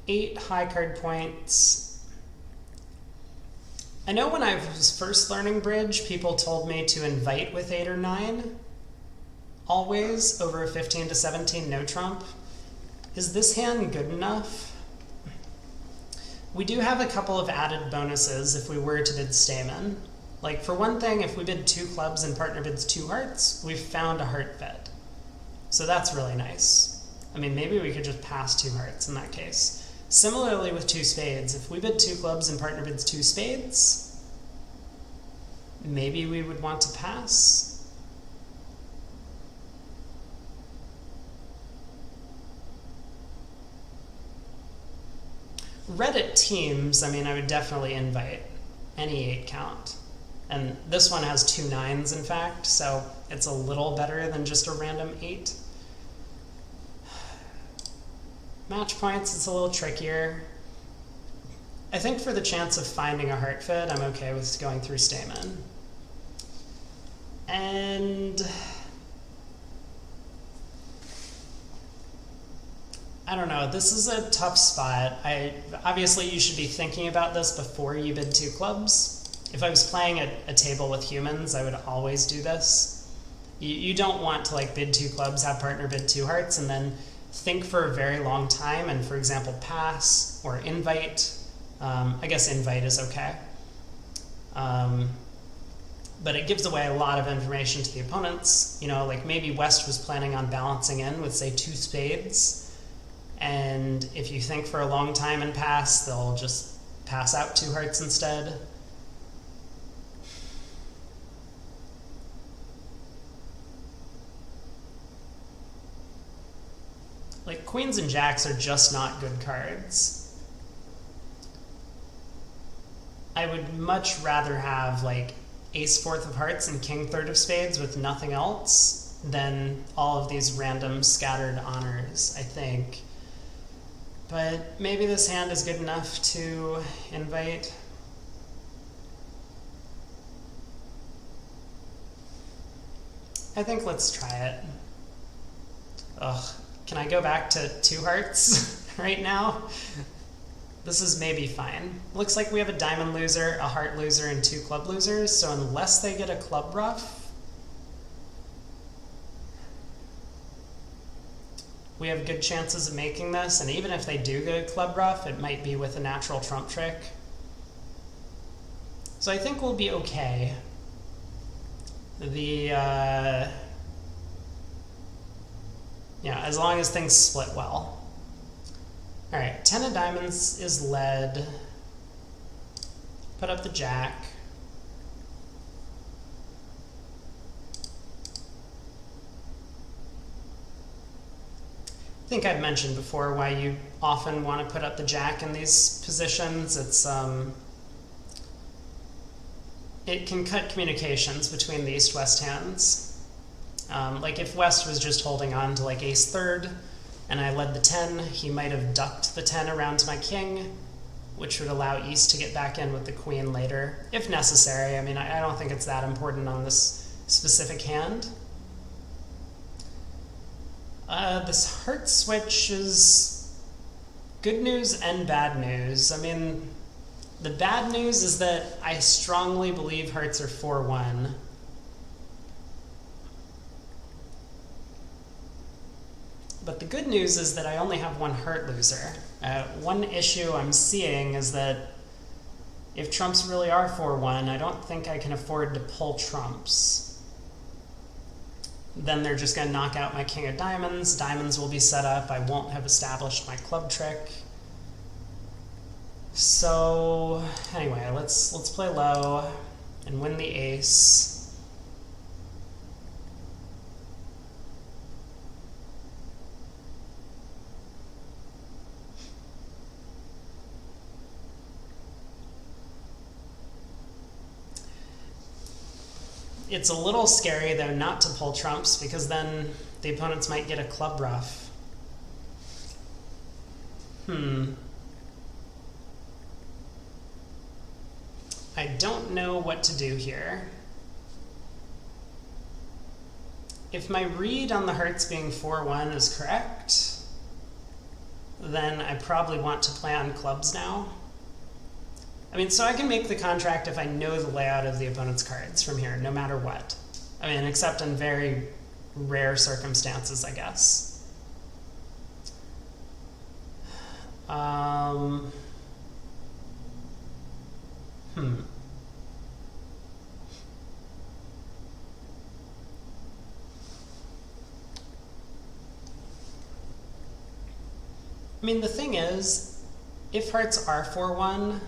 8 high card points. I know when I was first learning bridge, people told me to invite with 8 or 9, always, over a 15 to 17 no trump. Is this hand good enough? We do have a couple of added bonuses if we were to bid Stamen. Like, for one thing, if we bid 2 clubs and partner bids 2 hearts, we've found a heart fit. So that's really nice. I mean, maybe we could just pass 2 hearts in that case. Similarly with 2 spades, if we bid 2 clubs and partner bids 2 spades, maybe we would want to pass. Reddit teams, I mean, I would definitely invite any 8 count. And this one has 2 9s, in fact, so it's a little better than just a random 8. Match points, it's a little trickier. I think for the chance of finding a heart fit, I'm okay with going through Stamen. And I don't know, this is a tough spot. Obviously you should be thinking about this before you bid 2 clubs. If I was playing a table with humans, I would always do this. You don't want to like bid 2 clubs, have partner bid 2 hearts, and then think for a very long time and, for example, pass or invite. I guess invite is okay. But it gives away a lot of information to the opponents. You know, like maybe West was planning on balancing in with, say, 2 spades. And if you think for a long time and pass, they'll just pass out 2 hearts instead. Like, queens and jacks are just not good cards. I would much rather have, like, ace 4th of hearts and king 3rd of spades with nothing else than all of these random scattered honors, I think. But maybe this hand is good enough to invite. I think let's try it. Ugh. Can I go back to 2 hearts right now? This is maybe fine. Looks like we have a diamond loser, a heart loser, and 2 club losers, so unless they get a club ruff, we have good chances of making this, and even if they do get a club ruff, it might be with a natural trump trick. So I think we'll be okay. Yeah, as long as things split well. All right, 10 of diamonds is led. Put up the jack. I think I've mentioned before why you often want to put up the jack in these positions. It can cut communications between the east-west hands. Like if West was just holding on to like ace 3rd and I led the 10, he might have ducked the 10 around to my king, which would allow East to get back in with the queen later, if necessary. I mean, I don't think it's that important on this specific hand. This heart switch is good news and bad news. I mean, the bad news is that I strongly believe hearts are 4-1. But the good news is that I only have 1 heart loser. One issue I'm seeing is that if trumps really are 4-1, I don't think I can afford to pull trumps. Then they're just going to knock out my king of diamonds. Diamonds will be set up. I won't have established my club trick. So anyway, let's play low and win the ace. It's a little scary, though, not to pull trumps, because then the opponents might get a club ruff. I don't know what to do here. If my read on the hearts being 4-1 is correct, then I probably want to play on clubs now. I mean, so I can make the contract if I know the layout of the opponent's cards from here, no matter what. I mean, except in very rare circumstances, I guess. I mean, the thing is, if hearts are 4-1,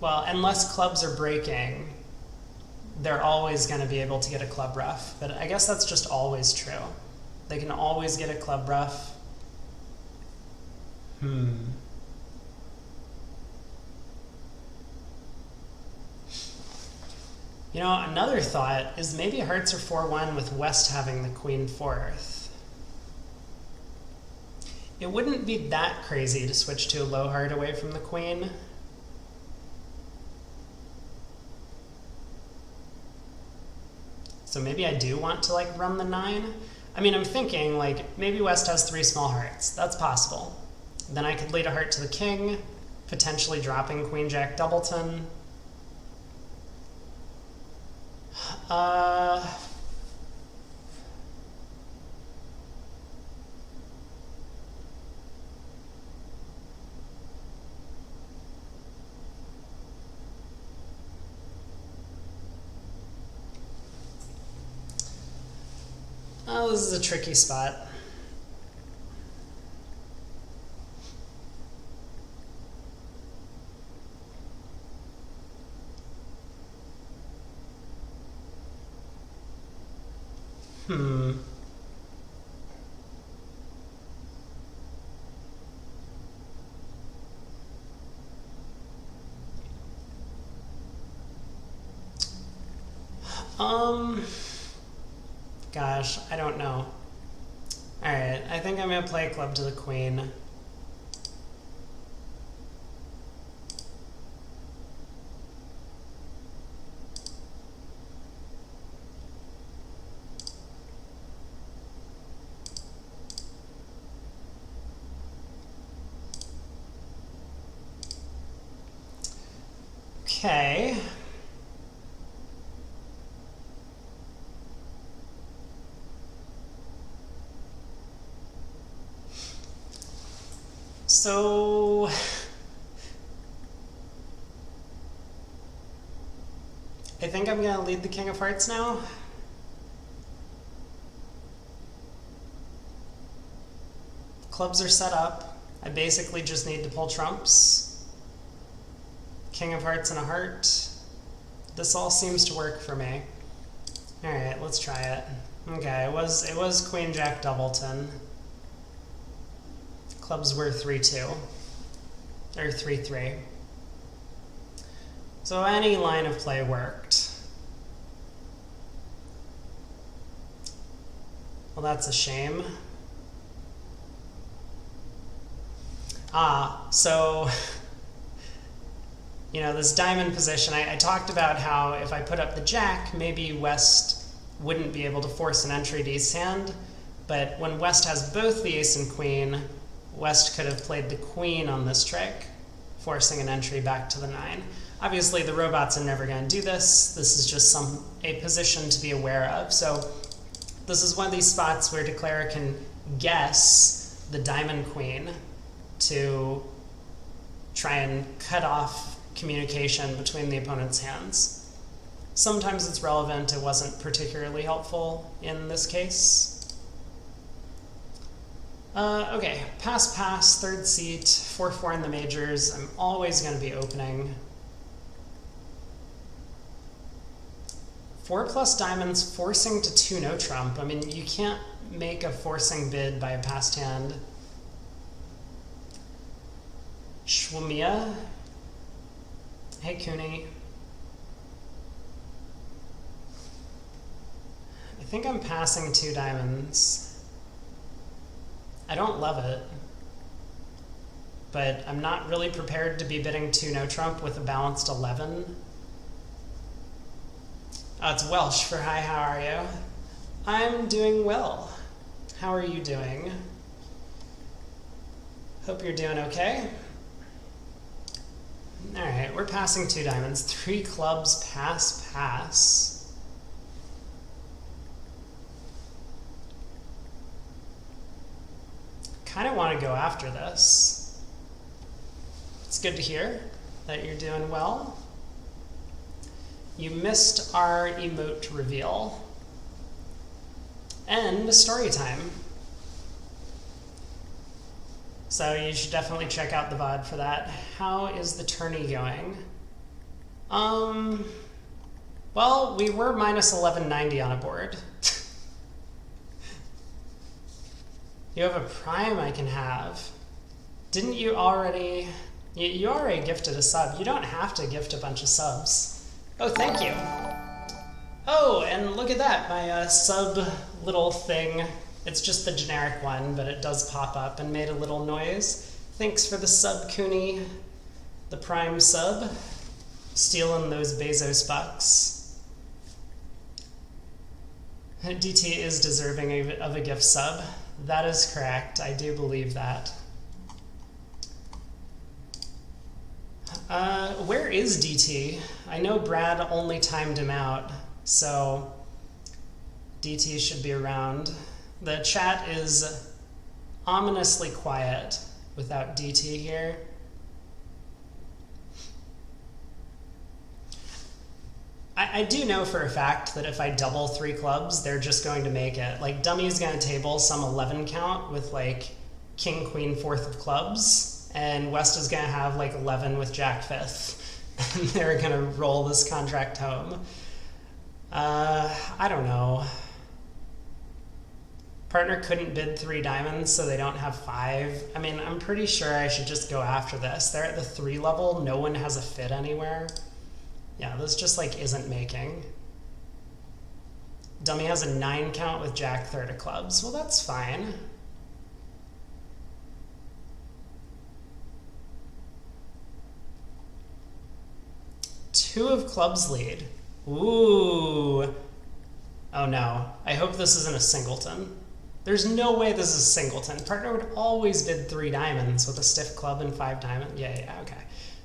Well, unless clubs are breaking, they're always going to be able to get a club rough. But I guess that's just always true. They can always get a club rough. You know, another thought is maybe hearts are 4-1 with West having the queen fourth. It wouldn't be that crazy to switch to a low heart away from the queen. So maybe I do want to like run the 9. I mean, I'm thinking like maybe West has 3 small hearts. That's possible. Then I could lead a heart to the king, potentially dropping Queen Jack Doubleton. Oh, this is a tricky spot. Gosh, I don't know. Alright, I think I'm gonna play club to the queen. Okay. So I think I'm going to lead the King of Hearts now. Clubs are set up. I basically just need to pull trumps. King of Hearts and a heart. This all seems to work for me. All right, let's try it. Okay, it was Queen Jack Doubleton. Clubs were 3-2 or 3-3. So any line of play worked. Well, that's a shame. So, you know, this diamond position, I talked about how if I put up the jack, maybe West wouldn't be able to force an entry to East hand, but when West has both the ace and queen, West could have played the queen on this trick, forcing an entry back to the 9. Obviously, the robots are never going to do this. This is just a position to be aware of. So this is one of these spots where Declarer can guess the diamond queen to try and cut off communication between the opponent's hands. Sometimes it's relevant. It wasn't particularly helpful in this case. Okay, pass, third seat, 4-4 in the majors. I'm always going to be opening. 4+ diamonds, forcing to 2 no trump. I mean, you can't make a forcing bid by a passed hand. Shwamia. Hey, Cooney. I think I'm passing 2 diamonds. I don't love it, but I'm not really prepared to be bidding 2 no trump with a balanced 11. Oh, it's Welsh for hi, how are you? I'm doing well. How are you doing? Hope you're doing okay. All right, we're passing 2 diamonds, 3 clubs, pass. Kind of want to go after this. It's good to hear that you're doing well. You missed our emote reveal. And story time. So you should definitely check out the VOD for that. How is the tourney going? Well, we were minus 1190 on a board. You have a prime I can have. Didn't you already... You already gifted a sub. You don't have to gift a bunch of subs. Oh, thank you. Oh, and look at that. My sub little thing. It's just the generic one, but it does pop up and made a little noise. Thanks for the sub, Cooney. The prime sub. Stealing those Bezos bucks. DT is deserving of a gift sub. That is correct. I do believe that. Where is DT? I know Brad only timed him out, so DT should be around. The chat is ominously quiet without DT here. I do know for a fact that if I double 3 clubs, they're just going to make it. Like, Dummy's going to table some 11 count with, like, King, Queen, 4th of clubs, and West is going to have, like, 11 with Jack 5th. And they're going to roll this contract home. I don't know. Partner couldn't bid 3 diamonds, so they don't have 5. I mean, I'm pretty sure I should just go after this. They're at the 3 level. No one has a fit anywhere. Yeah, this just, like, isn't making. Dummy has a 9 count with Jack 3rd of clubs. Well, that's fine. Two of clubs lead. Ooh. Oh no. I hope this isn't a singleton. There's no way this is a singleton. Partner would always bid 3 diamonds with a stiff club and 5 diamonds. Yeah, okay.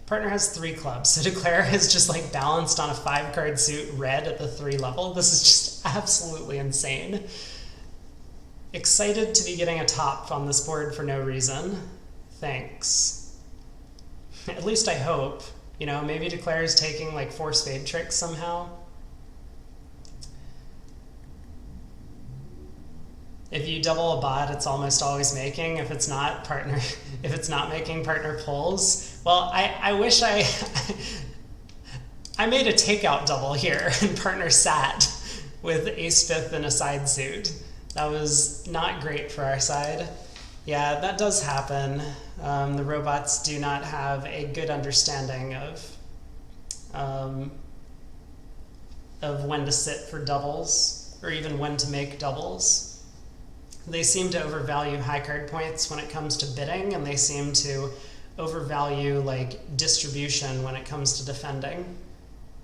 Partner has 3 clubs, so Declare is just like balanced on a 5-card suit red at the 3 level. This is just absolutely insane. Excited to be getting a top on this board for no reason. Thanks. At least I hope. You know, maybe Declare is taking like 4 spade tricks somehow. If you double a bot, it's almost always making. If it's not, partner, if it's not making, partner pulls. Well, I wish I made a takeout double here and partner sat with ace 5th and a side suit. That was not great for our side. Yeah, that does happen. The robots do not have a good understanding of when to sit for doubles or even when to make doubles. They seem to overvalue high card points when it comes to bidding, and they seem to overvalue like distribution when it comes to defending.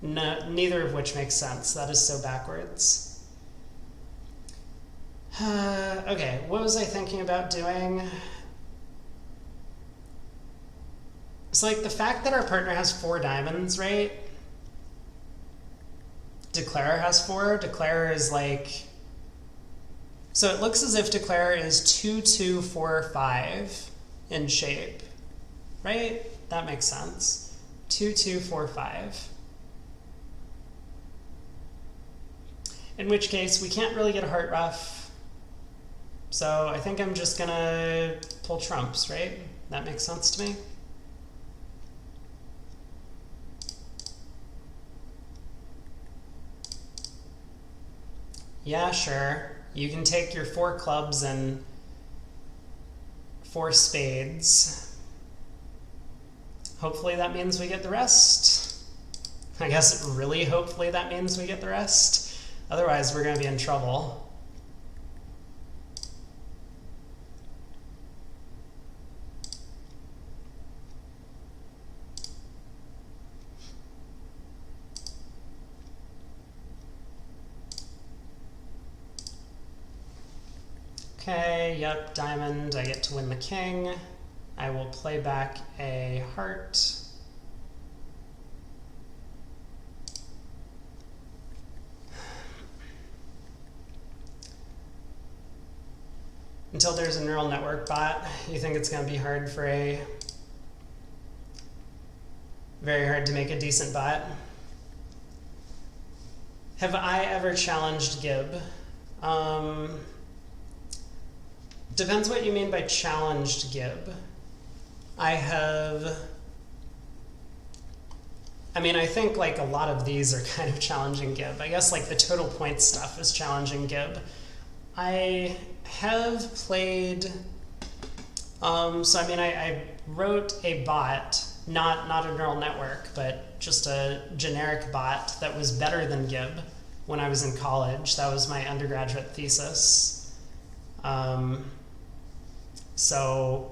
No, neither of which makes sense. That is so backwards. Okay, what was I thinking about doing? So like the fact that our partner has 4 diamonds, right? Declare has 4. Declare is like... So it looks as if Declare is 2-2-4-5 in shape, right? That makes sense. 2-2-4-5. In which case, we can't really get a heart ruff. So I think I'm just gonna pull trumps, right? That makes sense to me. Yeah, sure. You can take your 4 clubs and 4 spades. Hopefully that means we get the rest. I guess really hopefully that means we get the rest. Otherwise we're going to be in trouble. Okay, yep, diamond, I get to win the king. I will play back a heart. Until there's a neural network bot, you think it's going to be hard for a... Very hard to make a decent bot. Have I ever challenged Gib? Depends what you mean by challenged Gib. I have I mean, I think like a lot of these are kind of challenging Gib. I guess like the total points stuff is challenging Gib. I have played, so I mean, I wrote a bot, not a neural network, but just a generic bot that was better than Gib when I was in college. That was my undergraduate thesis. So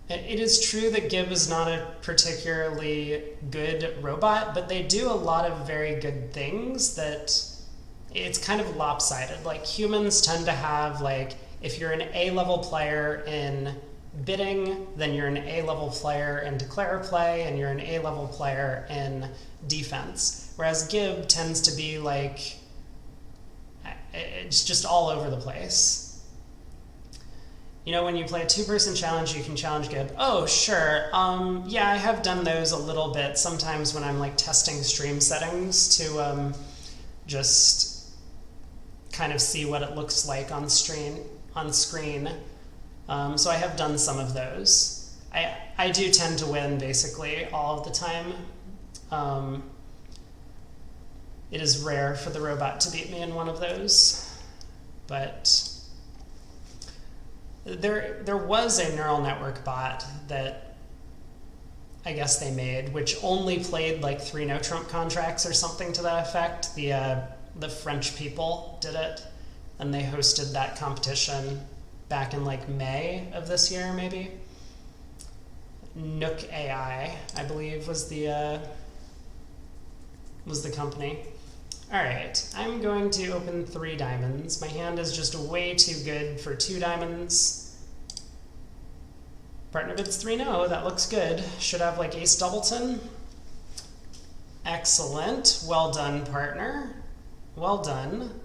it is true that Gib is not a particularly good robot, but they do a lot of very good things that it's kind of lopsided. Like humans tend to have like, if you're an A-level player in bidding, then you're an A-level player in declare play, and you're an A-level player in defense. Whereas Gib tends to be like, it's just all over the place. You know, when you play a two-person challenge, you can challenge Gib. Oh, sure. Yeah, I have done those a little bit. Sometimes when I'm like testing stream settings to just kind of see what it looks like on screen. So I have done some of those. I do tend to win basically all of the time. It is rare for the robot to beat me in one of those, but there was a neural network bot that I guess they made, which only played like 3 no-trump contracts or something to that effect. The French people did it, and they hosted that competition back in like May of this year, maybe. Nook AI, I believe, was the company. All right, I'm going to open 3 diamonds. My hand is just way too good for 2 diamonds. Partner bids 3 no, that looks good. Should have like ace doubleton. Excellent, well done, partner. Well done.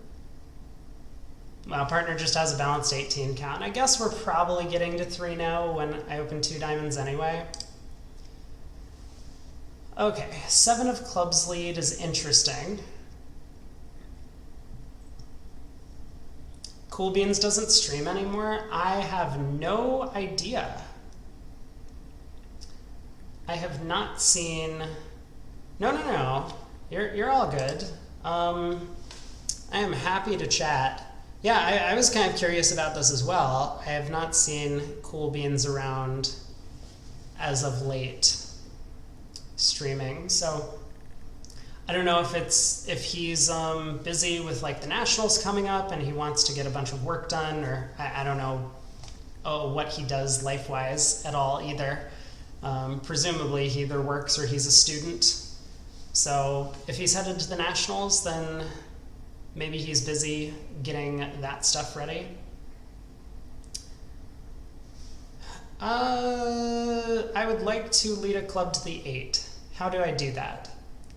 Well, partner just has a balanced 18 count. I guess we're probably getting to 3 no when I open 2 diamonds anyway. Okay, 7 of clubs lead is interesting. Cool Beans doesn't stream anymore. I have no idea. I have not seen. No. You're all good. I am happy to chat. Yeah, I was kind of curious about this as well. I have not seen Cool Beans around as of late streaming, so I don't know if he's busy with like the nationals coming up and he wants to get a bunch of work done, or I don't know what he does life-wise at all either. Presumably he either works or he's a student. So if he's headed to the nationals, then maybe he's busy getting that stuff ready. I would like to lead a club to the 8. How do I do that?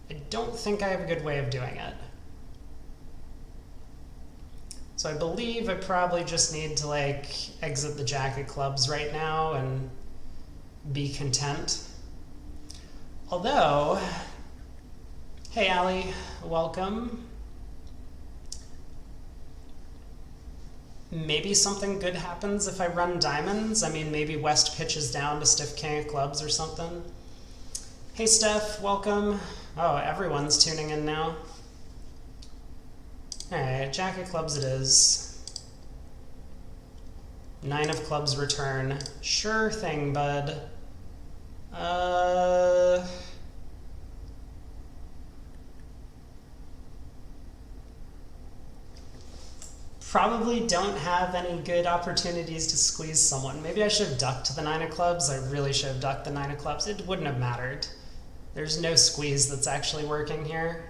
I don't think I have a good way of doing it. So I believe I probably just need to like exit the jack of clubs right now and be content. Although, hey Allie, welcome. Maybe something good happens if I run diamonds. I mean, maybe West pitches down to stiff king of clubs or something. Hey Steph, welcome. Oh, everyone's tuning in now. Alright, jack of clubs it is. 9 of clubs return. Sure thing, bud. Probably don't have any good opportunities to squeeze someone. Maybe I should have ducked the 9 of clubs. I really should have ducked the 9 of clubs. It wouldn't have mattered. There's no squeeze that's actually working here.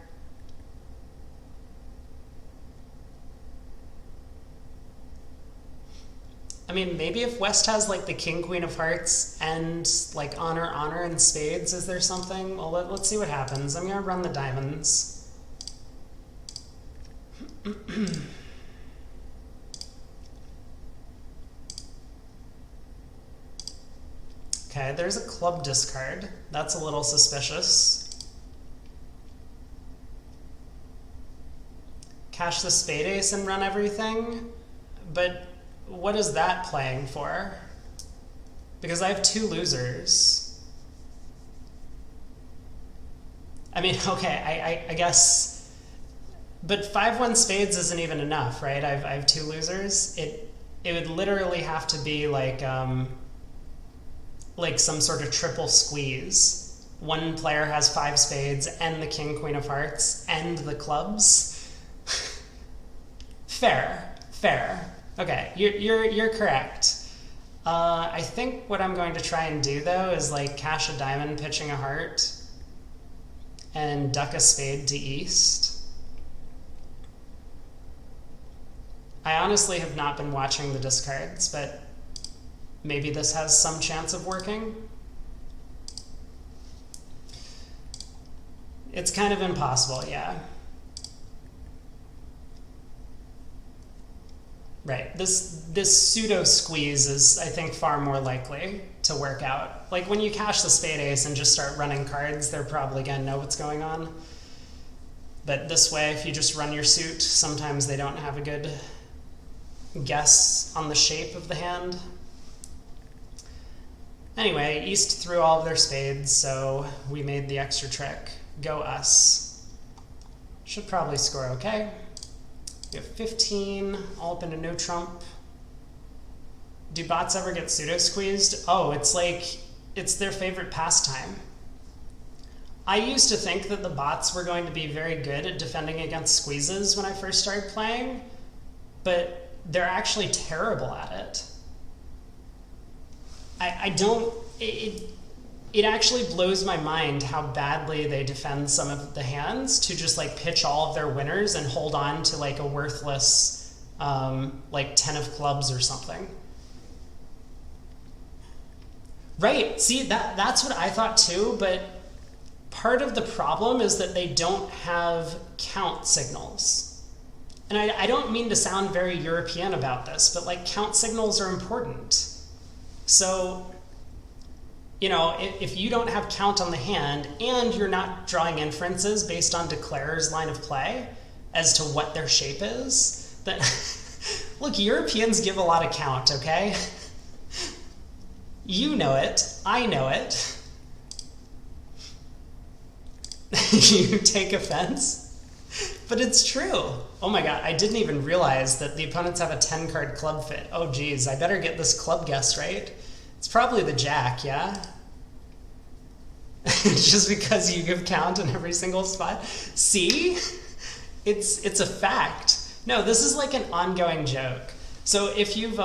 I mean, maybe if West has like the king, queen of hearts and like honor, and spades, is there something? Well, let's see what happens. I'm gonna run the diamonds. Okay, there's a club discard. That's a little suspicious. Cash the spade ace and run everything, but what is that playing for? Because I have 2 losers. I mean, okay, I guess, but 5-1 spades isn't even enough, right? I have two losers. It would literally have to be like some sort of triple squeeze. One player has 5 spades and the king, queen of hearts and the clubs. Fair. Okay, you're correct. I think what I'm going to try and do though is like cash a diamond, pitching a heart, and duck a spade to east. I honestly have not been watching the discards, but maybe this has some chance of working. It's kind of impossible, yeah. Right, this pseudo squeeze is, I think, far more likely to work out. Like when you cash the spade ace and just start running cards, they're probably gonna know what's going on. But this way, if you just run your suit, sometimes they don't have a good guess on the shape of the hand. Anyway, east threw all of their spades, so we made the extra trick. Go us. Should probably score okay. We have 15, all up into no trump. Do bots ever get pseudo squeezed? Oh, it's like, it's their favorite pastime. I used to think that the bots were going to be very good at defending against squeezes when I first started playing, but they're actually terrible at it. It actually blows my mind how badly they defend some of the hands to just like pitch all of their winners and hold on to like a worthless like 10 of clubs or something. Right, see, that's what I thought too, but part of the problem is that they don't have count signals. And I don't mean to sound very European about this, but like count signals are important. So, you know, if you don't have count on the hand and you're not drawing inferences based on declarer's line of play as to what their shape is, then look, Europeans give a lot of count, okay? You know it, I know it. You take offense, but it's true. Oh my god, I didn't even realize that the opponents have a 10-card club fit. Oh geez, I better get this club guess right. It's probably the jack, yeah? Just because you give count in every single spot. See? It's a fact. No, this is like an ongoing joke. So if you've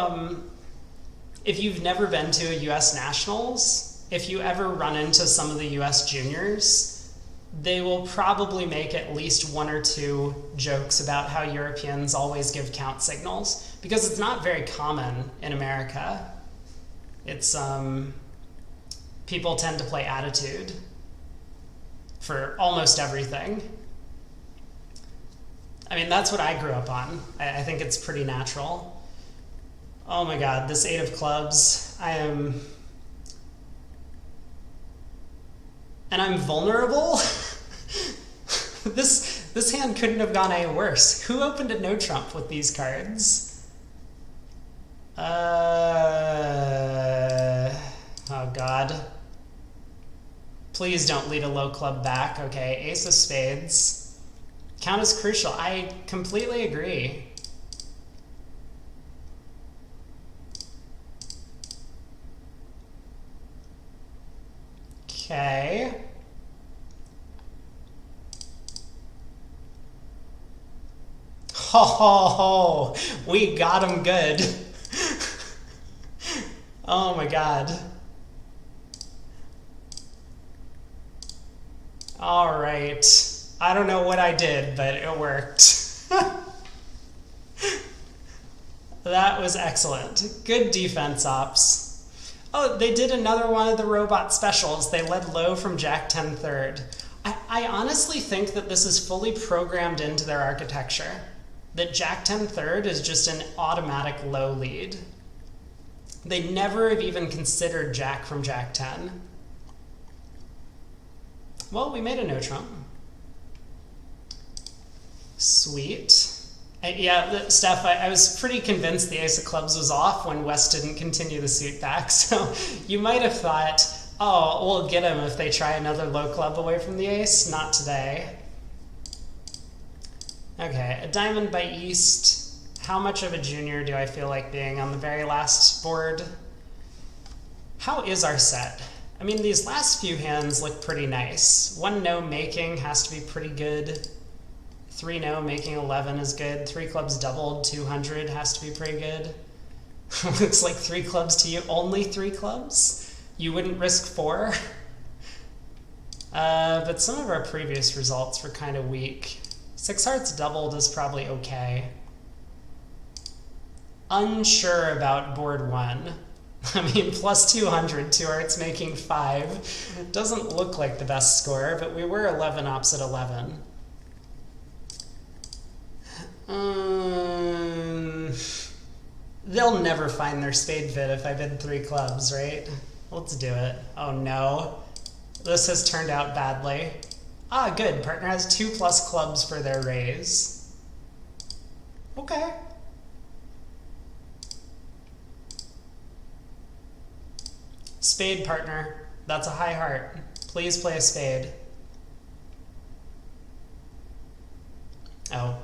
never been to a US Nationals, if you ever run into some of the US juniors, they will probably make at least 1 or 2 jokes about how Europeans always give count signals, because it's not very common in America. It's, people tend to play attitude for almost everything. I mean, that's what I grew up on. I think it's pretty natural. Oh my god, this 8 of clubs, and I'm vulnerable? This hand couldn't have gone any worse. Who opened a no trump with these cards? Oh god. Please don't lead a low club back. Okay, ace of spades. Count is crucial. I completely agree. Okay. Ho ho ho! We got him good. Oh my god. All right. I don't know what I did, but it worked. That was excellent. Good defense ops. Oh, they did another one of the robot specials. They led low from Jack 10 third. I honestly think that this is fully programmed into their architecture. That Jack 10 third is just an automatic low lead. They never have even considered Jack from Jack 10. Well, we made a no trump. Sweet. Yeah, Steph, I was pretty convinced the ace of clubs was off when West didn't continue the suit back, so you might have thought Oh, we'll get him if they try another low club away from the ace. Not today. Okay, a diamond by East. How much of a junior do I feel like being on the very last board? How is our set? I mean, these last few hands look pretty nice. 1 no making has to be pretty good. 3 no making 11 is good. 3 clubs doubled, 200 has to be pretty good. Looks like 3 clubs to you. Only 3 clubs? You wouldn't risk 4? But some of our previous results were kind of weak. 6 hearts doubled is probably okay. Unsure about board 1. I mean, plus 200, 2 hearts making 5. Doesn't look like the best score, but we were 11 opposite 11. They'll never find their spade fit if I bid 3 clubs, right? Let's do it. Oh no. This has turned out badly. Ah, good. Partner has 2 plus clubs for their raise. Okay. Spade, partner. That's a high heart. Please play a spade. Oh,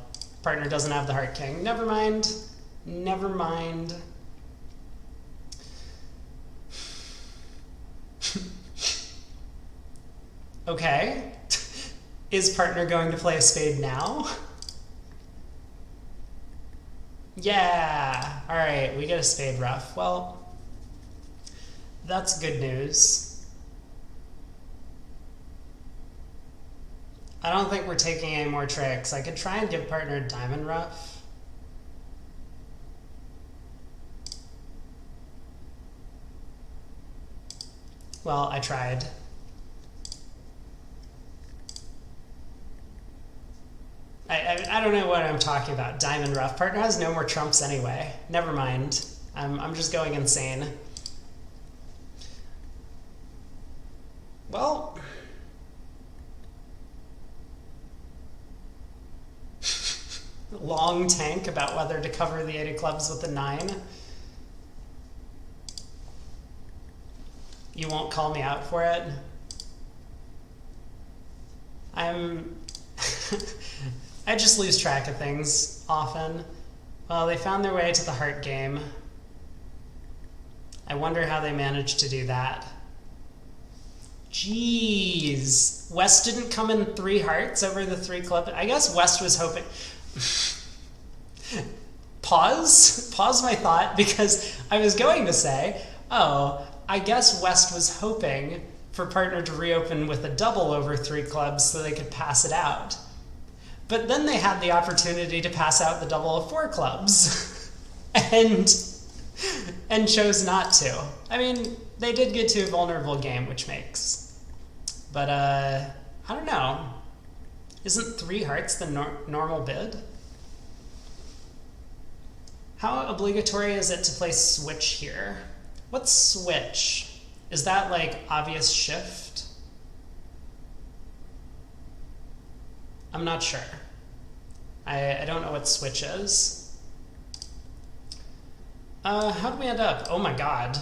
partner doesn't have the heart king. Never mind. Never mind. Okay. Is partner going to play a spade now? Yeah. All right, we get a spade rough. Well, that's good news. I don't think we're taking any more tricks. I could try and give partner a diamond rough. Well, I tried. I don't know what I'm talking about. Diamond rough. Partner has no more trumps anyway. Never mind. I'm just going insane. Well, long tank about whether to cover the 8 of clubs with a 9. You won't call me out for it? I just lose track of things often. Well, they found their way to the heart game. I wonder how they managed to do that. Jeez. West didn't come in 3 hearts over the 3 club. I guess West was hoping... Pause my thought, because I was going to say, oh, I guess West was hoping for partner to reopen with a double over 3 clubs so they could pass it out. But then they had the opportunity to pass out the double of 4 clubs and chose not to. I mean, they did get to a vulnerable game, which makes. But I don't know. Isn't 3 hearts the normal bid? How obligatory is it to play switch here? What's switch? Is that like obvious shift? I'm not sure. I don't know what switch is. How did we end up? Oh my god.